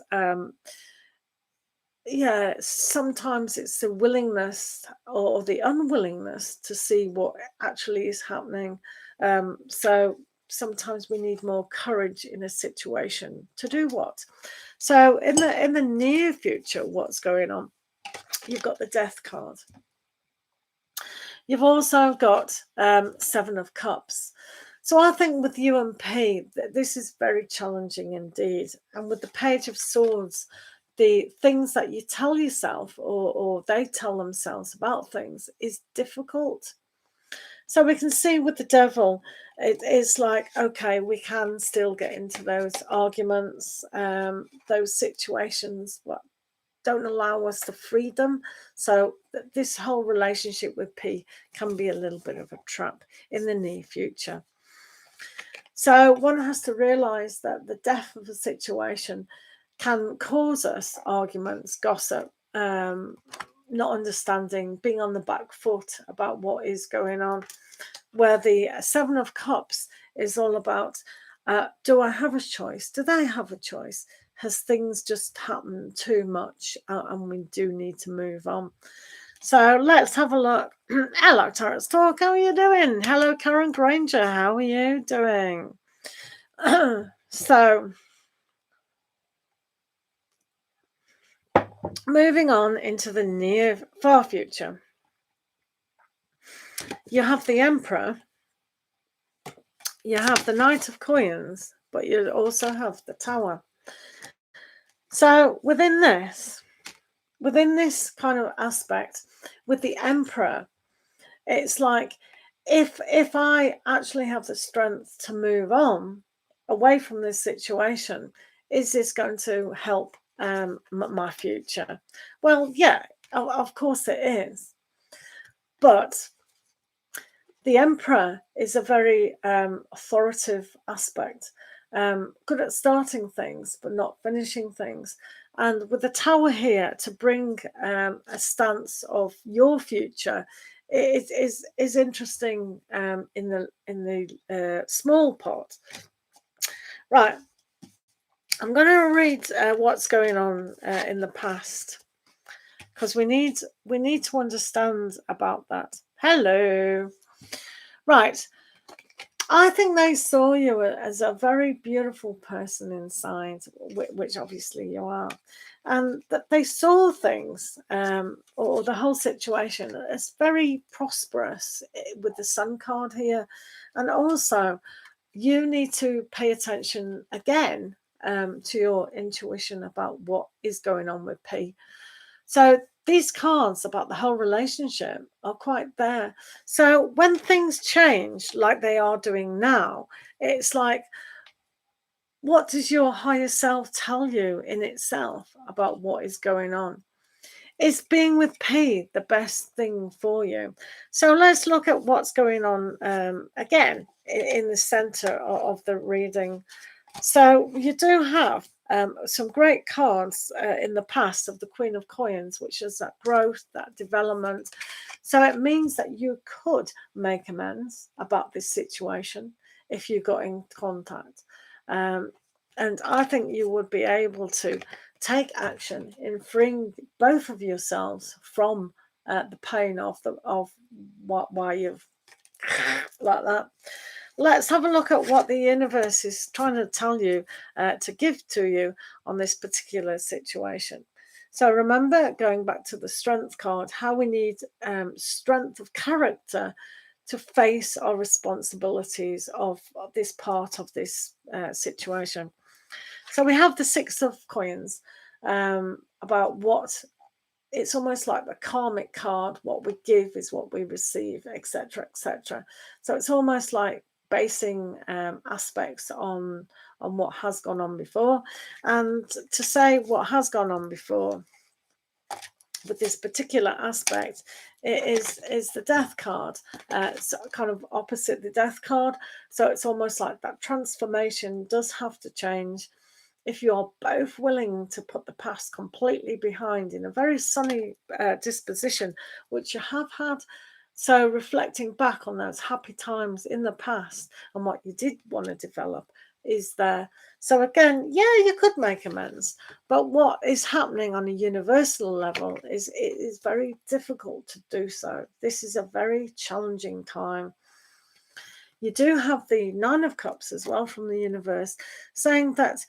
sometimes it's the willingness or the unwillingness to see what actually is happening. So sometimes we need more courage in a situation to do what. So in the near future, what's going on? You've got the Death card. You've also got Seven of Cups. So I think with you and P, this is very challenging indeed. And with the Page of Swords, the things that you tell yourself or they tell themselves about things is difficult. So we can see with the devil, it's like, okay, we can still get into those arguments, those situations that don't allow us the freedom. So this whole relationship with P can be a little bit of a trap in the near future. So one has to realize that the depth of a situation can cause us arguments, gossip, not understanding, being on the back foot about what is going on. Where the Seven of Cups is all about, do I have a choice? Do they have a choice? Has things just happened too much and we do need to move on? So let's have a look. Hello, Tarot Talk. How are you doing? Hello, Karen Granger. How are you doing? So moving on into the near far future, you have the Emperor, you have the Knight of Coins, but you also have the Tower. So within this kind of aspect, with the Emperor, it's like, if I actually have the strength to move on away from this situation, is this going to help my future? Well, yeah, of course it is. But the Emperor is a very authoritative aspect, good at starting things but not finishing things. And with the Tower here to bring a stance of your future, it is interesting in the small part. Right, I'm going to read what's going on in the past, because we need to understand about that. Hello. Right. I think they saw you as a very beautiful person inside, which obviously you are, and that they saw things, or the whole situation, as very prosperous with the Sun card here. And also, you need to pay attention again to your intuition about what is going on with P. So these cards about the whole relationship are quite there. So when things change like they are doing now, it's like, what does your higher self tell you in itself about what is going on? Is being with P the best thing for you? So let's look at what's going on again in the center of the reading. So you do have some great cards in the past of the Queen of Coins, which is that growth, that development. So it means that you could make amends about this situation if you got in contact. And I think you would be able to take action in freeing both of yourselves from the pain of why you've like that. Let's have a look at what the universe is trying to tell you, to give to you on this particular situation. So remember, going back to the strength card, how we need strength of character to face our responsibilities of this part of this situation. So we have the Six of Coins, about what it's almost like the karmic card. What we give is what we receive, etc., etc. So it's almost like basing aspects on what has gone on before. And to say what has gone on before with this particular aspect, it is the Death card. It's kind of opposite the Death card. So it's almost like that transformation does have to change. If you're both willing to put the past completely behind in a very sunny disposition, which you have had, so reflecting back on those happy times in the past and what you did want to develop is there. So again, yeah, you could make amends, but what is happening on a universal level is it is very difficult to do so. This is a very challenging time. You do have the Nine of Cups as well from the universe, saying that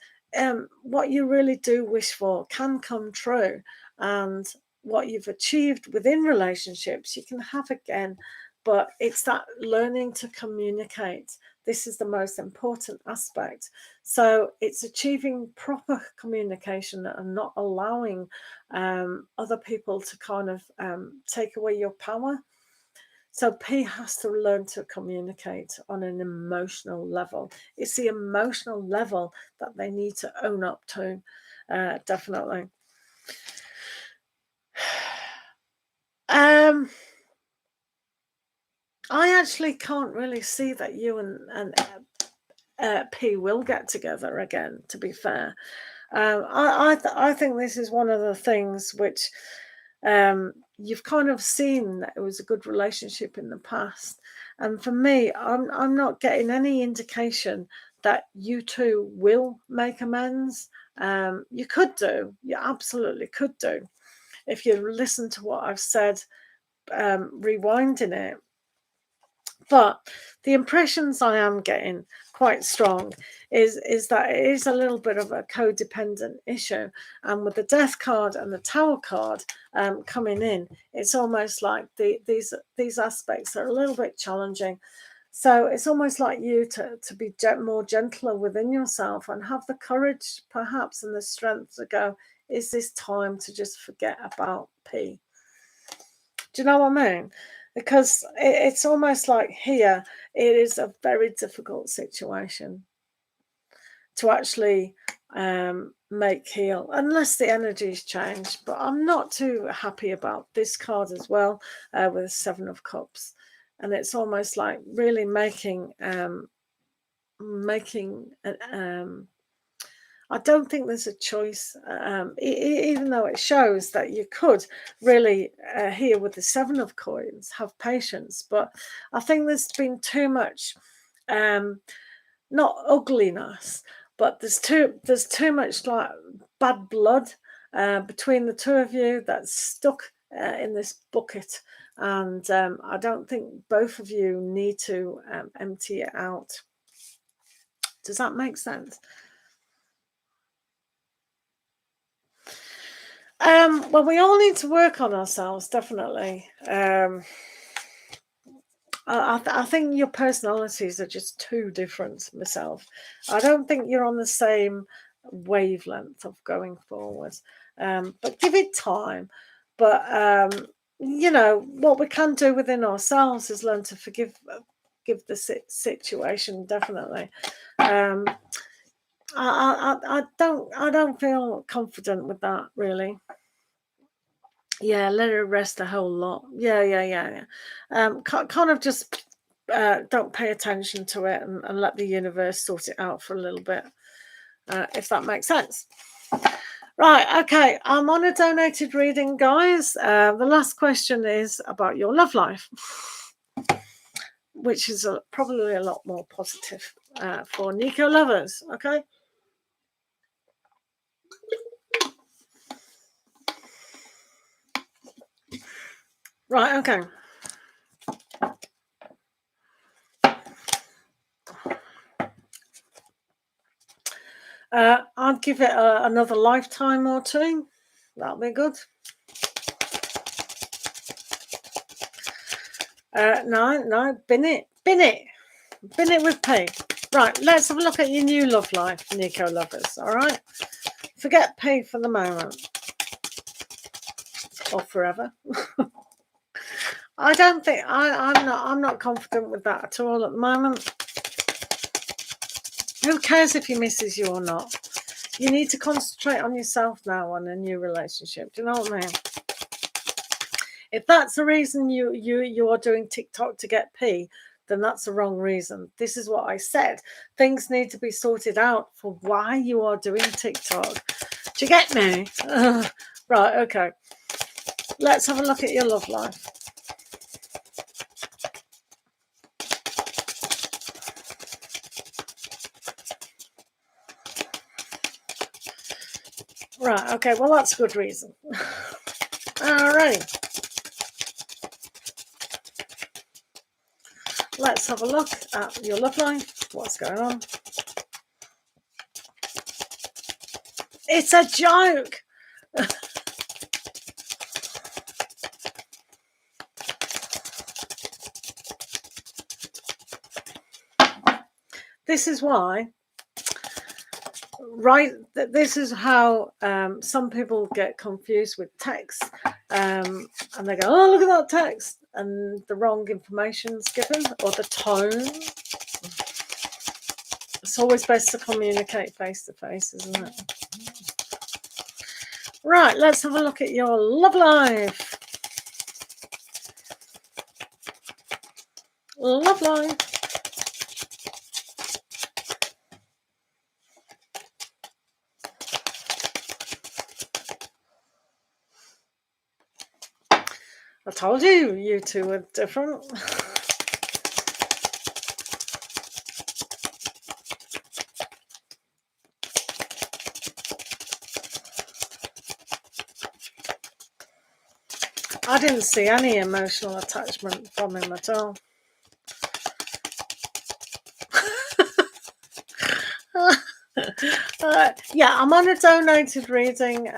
what you really do wish for can come true, and what you've achieved within relationships you can have again, but it's that learning to communicate This is the most important aspect. So it's achieving proper communication and not allowing other people to kind of take away your power. So P has to learn to communicate on an emotional level. It's the emotional level that they need to own up to, definitely. I actually can't really see that you and P will get together again, to be fair. I think this is one of the things which you've kind of seen that it was a good relationship in the past. And for me, I'm not getting any indication that you two will make amends. You could do. You absolutely could do. If you listen to what I've said, rewinding it. But the impressions I am getting quite strong is that it is a little bit of a codependent issue. And with the Death card and the Tower card coming in, it's almost like these aspects are a little bit challenging. So it's almost like you to be more gentler within yourself and have the courage, perhaps, and the strength to go, is this time to just forget about P? Do you know what I mean? Because it's almost like here, it is a very difficult situation to actually make heal, unless the energies change. But I'm not too happy about this card as well, with the Seven of Cups. And it's almost like really making I don't think there's a choice, even though it shows that you could really, here with the Seven of Coins, have patience. But I think there's been too much, not ugliness, but there's too much like bad blood between the two of you that's stuck in this bucket. And I don't think both of you need to empty it out. Does that make sense? Well, we all need to work on ourselves, definitely. I think your personalities are just too different myself. I don't think you're on the same wavelength of going forward. But give it time. But you know, what we can do within ourselves is learn to forgive the situation, definitely. I don't feel confident with that, really. Yeah, let it rest a whole lot. Yeah. Kind of just don't pay attention to it and let the universe sort it out for a little bit, if that makes sense. Right, okay, I'm on a donated reading, guys. The last question is about your love life, which is probably a lot more positive for Nico lovers, okay? Right, okay. I'd give it another lifetime or two. That'll be good. No, bin it with P. Right, let's have a look at your new love life, Nico lovers. All right, forget P for the moment or forever. I don't think I'm not confident with that at all at the moment. Who cares if he misses you or not? You need to concentrate on yourself now, on a new relationship. Do you know what I mean? If that's the reason you are doing TikTok to get P, then that's the wrong reason. This is what I said. Things need to be sorted out for why you are doing TikTok. Do you get me? Right, okay. Let's have a look at your love life. Right, okay, well, that's a good reason. All right. Let's have a look at your love life. What's going on? It's a joke. This is why, right, this is how some people get confused with text, and they go, oh, look at that text, and the wrong information's given, or the tone. It's always best to communicate face to face, isn't it? Right, let's have a look at your love life. Love life. I told you, you two were different. I didn't see any emotional attachment from him at all. Yeah, I'm on a donated reading.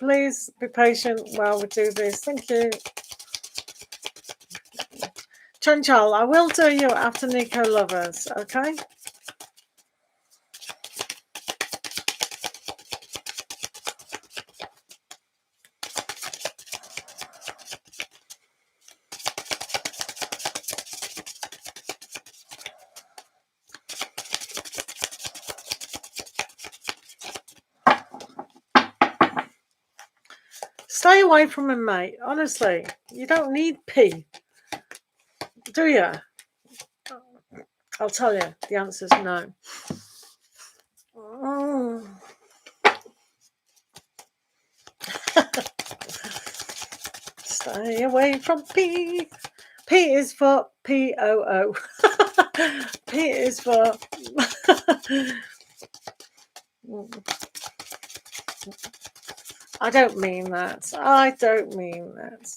Please be patient while we do this. Thank you. Chanchal, I will do you after Nico Lovers, okay? Stay away from him, mate. Honestly, you don't need P, do you? I'll tell you, the answer's no. Stay away from P. P is for P-O-O. P is for... I don't mean that. I don't mean that.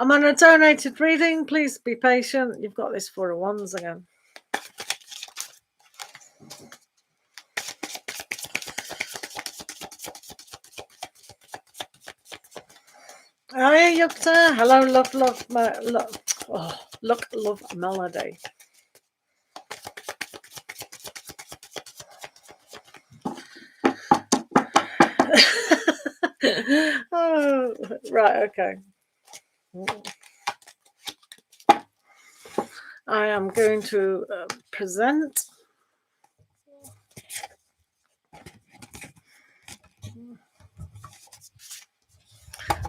I'm on a donated reading. Please be patient. You've got this Four of Wands again. Hi, Yukta. Hello, love, love, melody. Oh, right, okay. I am going to present.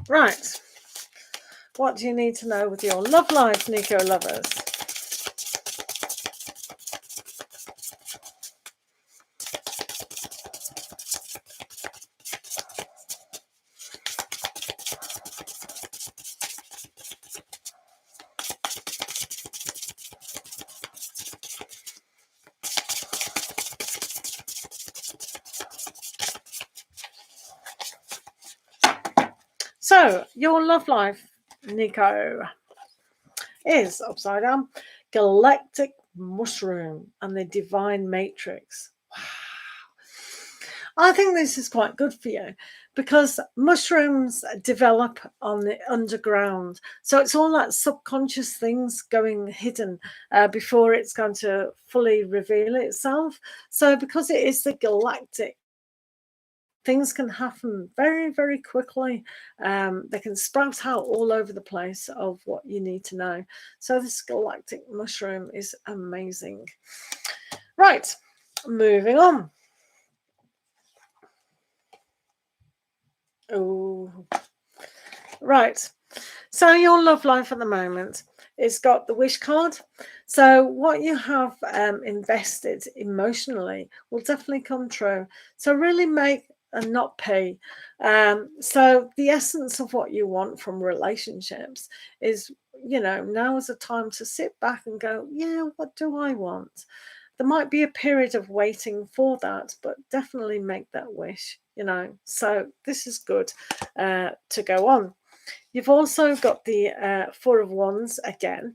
Right. What do you need to know with your love life, Nico Lovers? So, your love life, Nico, is upside down, galactic mushroom and the divine matrix. Wow. I think this is quite good for you because mushrooms develop on the underground. So it's all that subconscious things going hidden before it's going to fully reveal itself. So because it is the galactic, things can happen very, very quickly. They can sprout out all over the place of what you need to know. So this galactic mushroom is amazing. Right, moving on. Oh, right. So your love life at the moment, it's got the wish card. So what you have invested emotionally will definitely come true. So really make and not pay. So the essence of what you want from relationships is, you know, now is a time to sit back and go, yeah, what do I want? There might be a period of waiting for that, but definitely make that wish, you know. So this is good to go on. You've also got the Four of Wands again.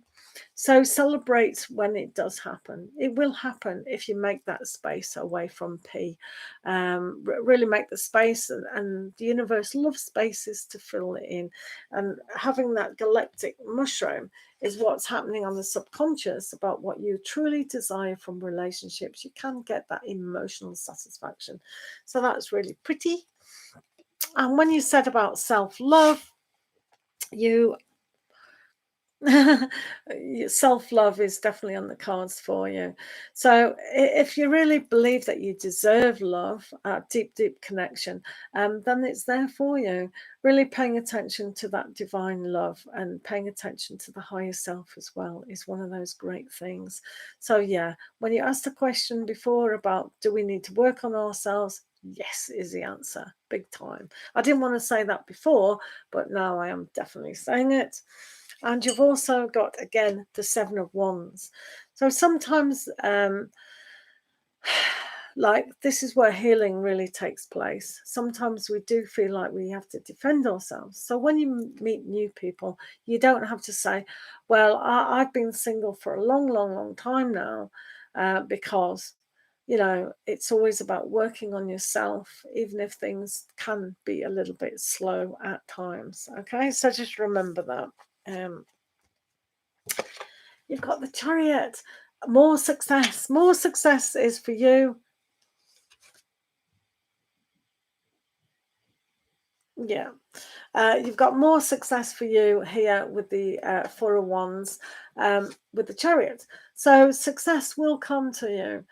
So celebrate when it does happen. It will happen if you make that space away from P. Really make the space, and the universe loves spaces to fill it in. And having that galactic mushroom is what's happening on the subconscious about what you truly desire from relationships. You can get that emotional satisfaction. So that's really pretty. And when you said about self-love, you self-love is definitely on the cards for you. So if you really believe that you deserve love, deep connection, then it's there for you. Really paying attention to that divine love and paying attention to the higher self as well is one of those great things. So yeah, when you asked the question before about do we need to work on ourselves, yes is the answer, big time. I didn't want to say that before, but now I am definitely saying it. And you've also got, again, the Seven of Wands. So sometimes, like, this is where healing really takes place. Sometimes we do feel like we have to defend ourselves. So when you meet new people, you don't have to say, well, I've been single for a long time now, because, you know, it's always about working on yourself, even if things can be a little bit slow at times. Okay, so just remember that. You've got the Chariot. More success. More success is for you. Yeah. You've got more success for you here with the Four of Wands, with the Chariot. So success will come to you.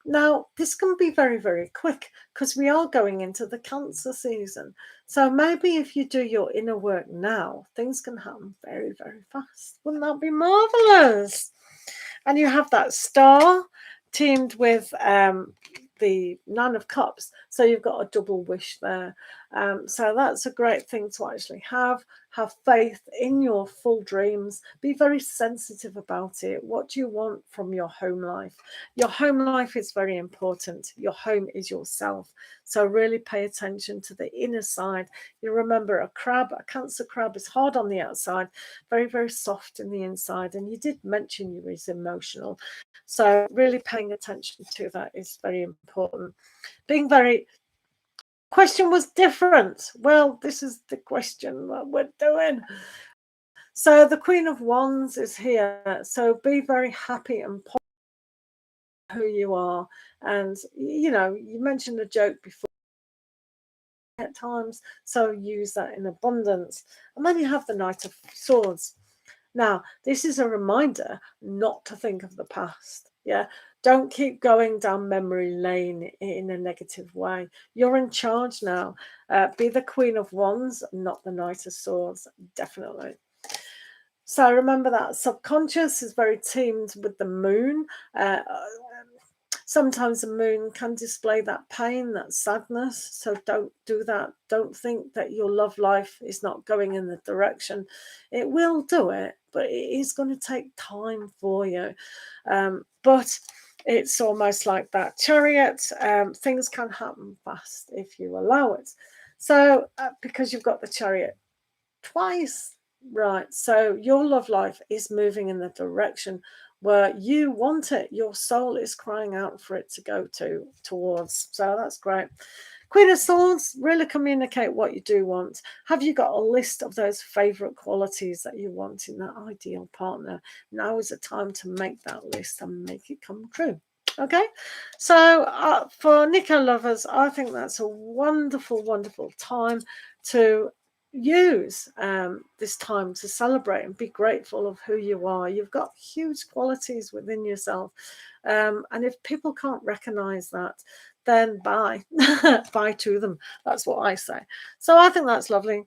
Now, this can be very quick because we are going into the Cancer season. So maybe if you do your inner work now, things can happen very fast. Wouldn't that be marvelous? And you have that star teamed with the Nine of Cups. So you've got a double wish there. So that's a great thing to actually have. Have faith in your full dreams. Be very sensitive about it. What do you want from your home life? Your home life is very important. Your home is yourself. So really pay attention to the inner side. You remember a Cancer crab is hard on the outside, very soft in the inside. And you did mention you was emotional. So really paying attention to that is very important. Being very... Question was different. Well, this is the question that we're doing. So the Queen of Wands is here. So be very happy and positive who you are. And, you know, you mentioned a joke before at times, so use that in abundance. And then you have the Knight of Swords. Now, this is a reminder not to think of the past. Yeah. Don't keep going down memory lane in a negative way. You're in charge now. Be the Queen of Wands, not the Knight of Swords. Definitely. So remember that subconscious is very teamed with the moon. Sometimes the moon can display that pain, that sadness. So don't do that. Don't think that your love life is not going in the direction. It will do it, but it is going to take time for you. But it's almost like that Chariot. Things can happen fast if you allow it. So because you've got the Chariot twice, right? So your love life is moving in the direction where you want it. Your soul is crying out for it to go towards. So that's great. Queen of Swords, really communicate what you do want. Have you got a list of those favorite qualities that you want in that ideal partner? Now is the time to make that list and make it come true. Okay, so for Nico lovers, I think that's a wonderful time to use this time to celebrate and be grateful of who you are. You've got huge qualities within yourself, and if people can't recognize that, then bye bye to them. That's what I say. So I think that's lovely.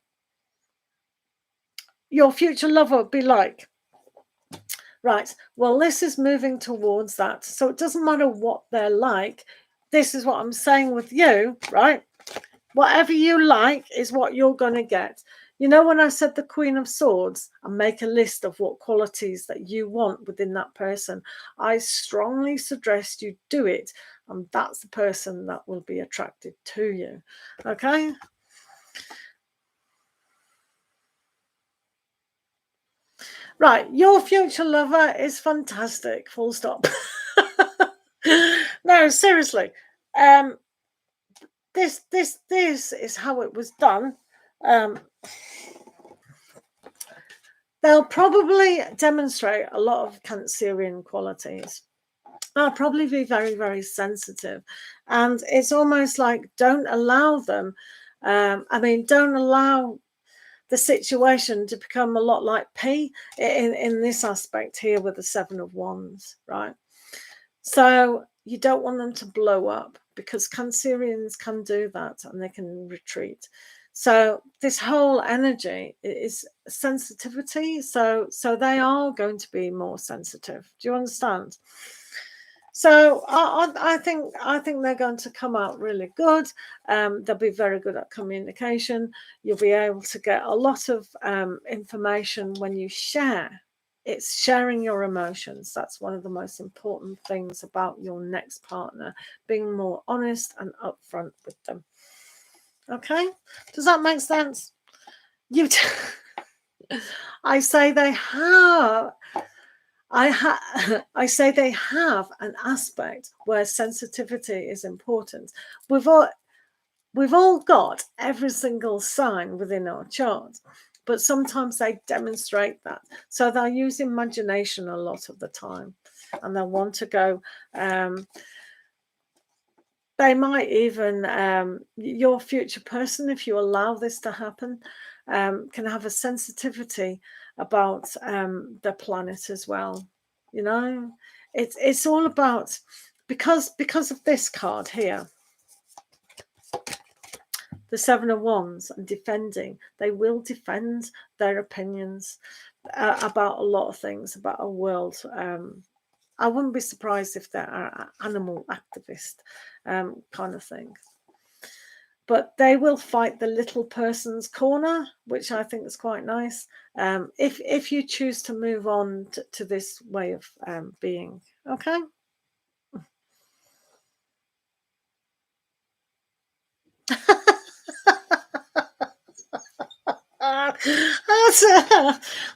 Your future lover would be like, right, well, this is moving towards that. So it doesn't matter what they're like. This is what I'm saying with you, right? Whatever you like is what you're going to get. You know, when I said the Queen of Swords and make a list of what qualities that you want within that person, I strongly suggest you do it. And that's the person that will be attracted to you. Okay? Right, your future lover is fantastic. Full stop. No, seriously. Um, this is how it was done. Um, they'll probably demonstrate a lot of Cancerian qualities. They'll probably be very, very sensitive, and it's almost like don't allow them. Don't allow the situation to become a lot like P in this aspect here with the Seven of Wands, right? So you don't want them to blow up, because Cancerians can do that and they can retreat. So this whole energy is sensitivity. So they are going to be more sensitive. Do you understand? So I think they're going to come out really good. They'll be very good at communication. You'll be able to get a lot of information when you share. It's sharing your emotions. That's one of the most important things about your next partner, being more honest and upfront with them. Okay, does that make sense? I say they have. I say they have an aspect where sensitivity is important. We've all got every single sign within our chart, but sometimes they demonstrate that. So they'll use imagination a lot of the time, and they'll want to go. They might even, your future person, if you allow this to happen, can have a sensitivity about the planet as well. You know, it's all about, because of this card here, the Seven of Wands, and defending. They will defend their opinions about a lot of things, about a world. I wouldn't be surprised if they're an animal activist kind of thing. But they will fight the little person's corner, which I think is quite nice. If you choose to move on to this way of being, okay?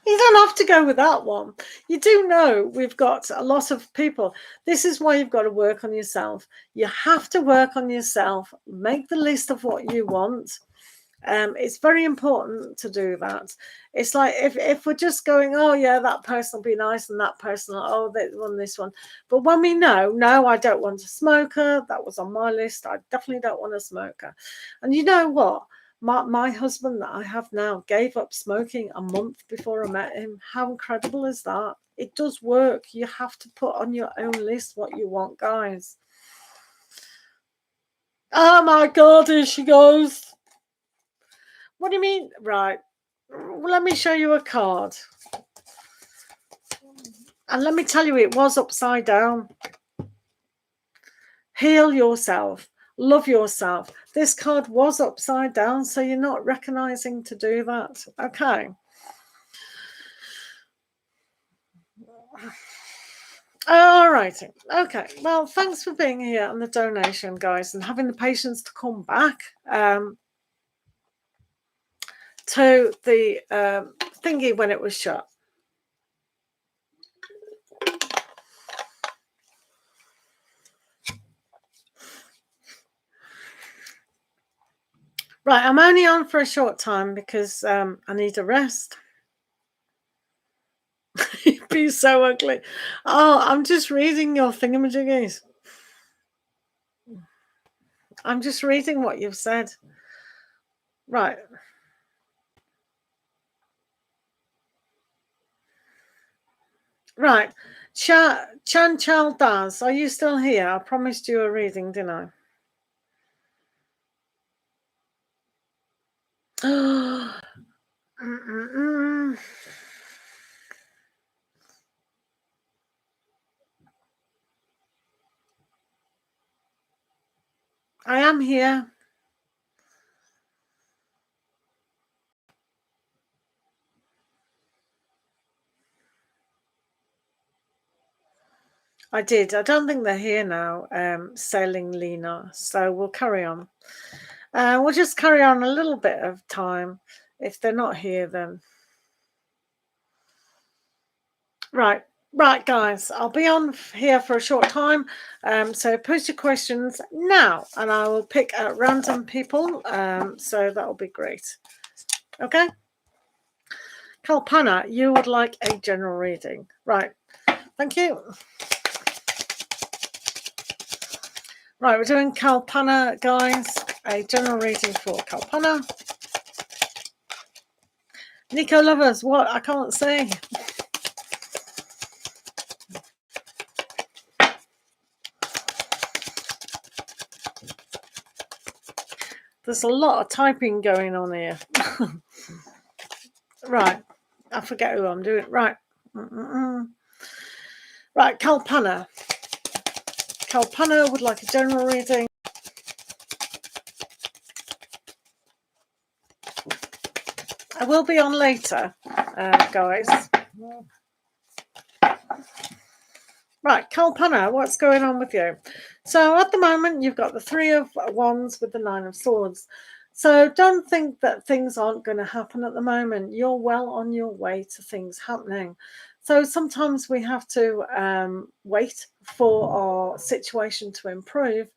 You don't have to go with that one. You do know we've got a lot of people. This is why you've got to work on yourself. You have to work on yourself. Make the list of what you want. It's very important to do that. It's like if we're just going, oh yeah, that person will be nice, and that person, oh, this one. But when we know, no, I don't want a smoker. That was on my list. I definitely don't want a smoker. And you know what? My husband that I have now gave up smoking a month before I met him. How incredible is that? It does work. You have to put on your own list what you want, guys. Oh my God, here she goes. What do you mean? Right. Well, let me show you a card. And let me tell you, it was upside down. Heal yourself. Love yourself. This card was upside down, so you're not recognizing to do that. Okay. All righty. Okay. Well, thanks for being here on the donation, guys, and having the patience to come back to the thingy when it was shut. Right, I'm only on for a short time because I need a rest. You'd be so ugly. Oh, I'm just reading your thingamajiggies. I'm just reading what you've said. Right. Right. Chan Chal Das, are you still here? I promised you a reading, didn't I? I am here. I did. I don't think they're here now, sailing Lena. So we'll carry on. We'll just carry on a little bit of time. If they're not here, then Right. Right, guys, I'll be on here for a short time. So post your questions now and I will pick out random people. So that'll be great. Okay. Kalpana, you would like a general reading. Right. Thank you. Right, we're doing Kalpana, guys. A general reading for Kalpana. Nico lovers, what? I can't say. There's a lot of typing going on here. Right. I forget who I'm doing. Right. Right, Kalpana. Kalpana would like a general reading. I will be on later, guys. Right, Kalpana, what's going on with you? So at the moment, you've got the Three of Wands with the Nine of Swords. So don't think that things aren't going to happen at the moment. You're well on your way to things happening. So sometimes we have to wait for our situation to improve.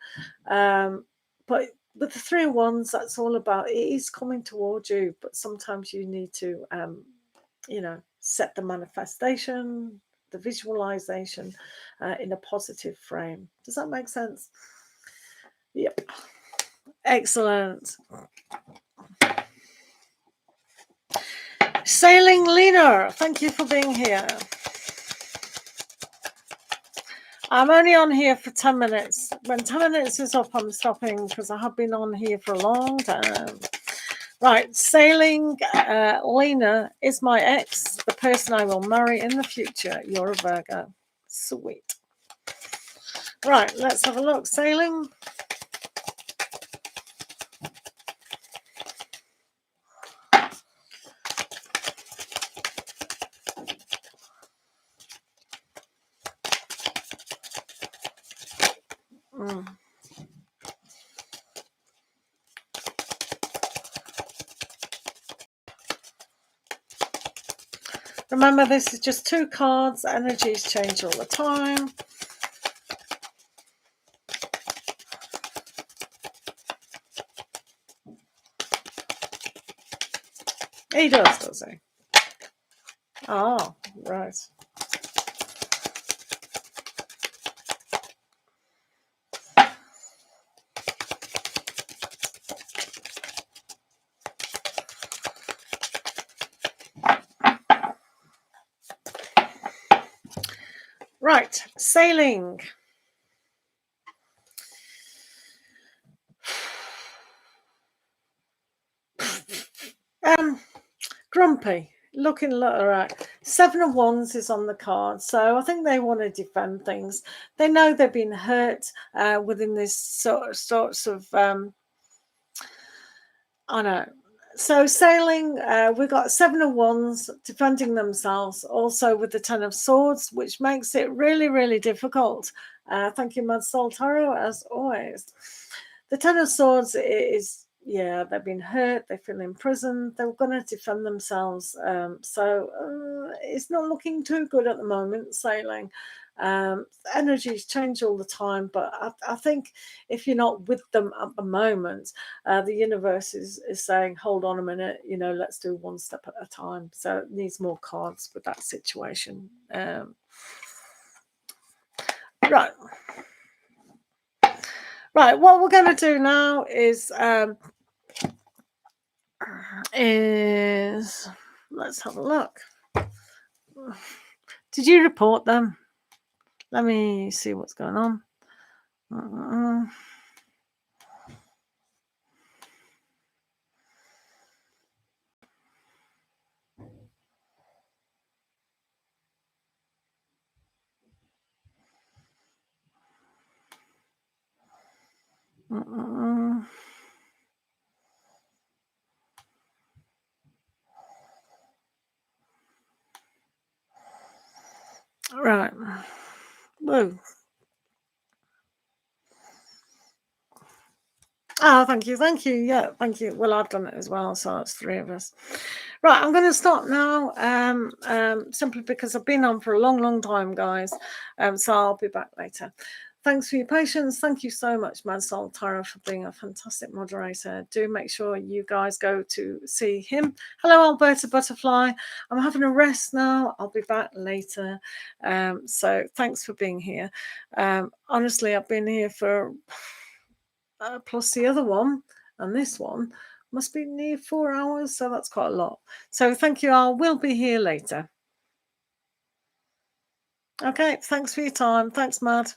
But with the Three of Wands, that's all about, it is coming towards you. But sometimes you need to, set the manifestation, the visualization in a positive frame. Does that make sense? Yep. Excellent. Sailing Lena, thank you for being here. I'm only on here for 10 minutes. When 10 minutes is up, I'm stopping because I have been on here for a long time. Right, Sailing Lena is my ex, the person I will marry in the future. You're a Virgo. Sweet. Right, let's have a look. Sailing. Remember, this is just 2 cards. Energies change all the time. He does he? Oh, right. Right, Sailing. Grumpy. Looking right. 7 of Wands is on the card, so I think they want to defend things. They know they've been hurt within this sorts of I know. So Sailing, we've got 7 of Wands defending themselves, also with the 10 of Swords, which makes it really, really difficult. Thank you, Mud Soul Tarot, as always. The 10 of Swords is, yeah, they've been hurt, they feel imprisoned, they're going to defend themselves. So it's not looking too good at the moment, Sailing. Energies change all the time, but I think if you're not with them at the moment, the universe is saying, hold on a minute, let's do one step at a time. So it needs more cards with that situation. Right, what we're going to do now is let's have a look. Did you report them? Let me see what's going on. Right. Whoa. Oh, thank you. Yeah, thank you. Well, I've done it as well, so it's 3 of us. Right, I'm going to stop now, simply because I've been on for a long, long time, guys. So I'll be back later. Thanks for your patience. Thank you so much, Mad Soul Tarot, for being a fantastic moderator. Do make sure you guys go to see him. Hello, Alberta Butterfly. I'm having a rest now. I'll be back later. So thanks for being here. Honestly, I've been here for plus the other one and this one must be near 4 hours, so that's quite a lot. So thank you all. We'll be here later. Okay, thanks for your time. Thanks, Mad.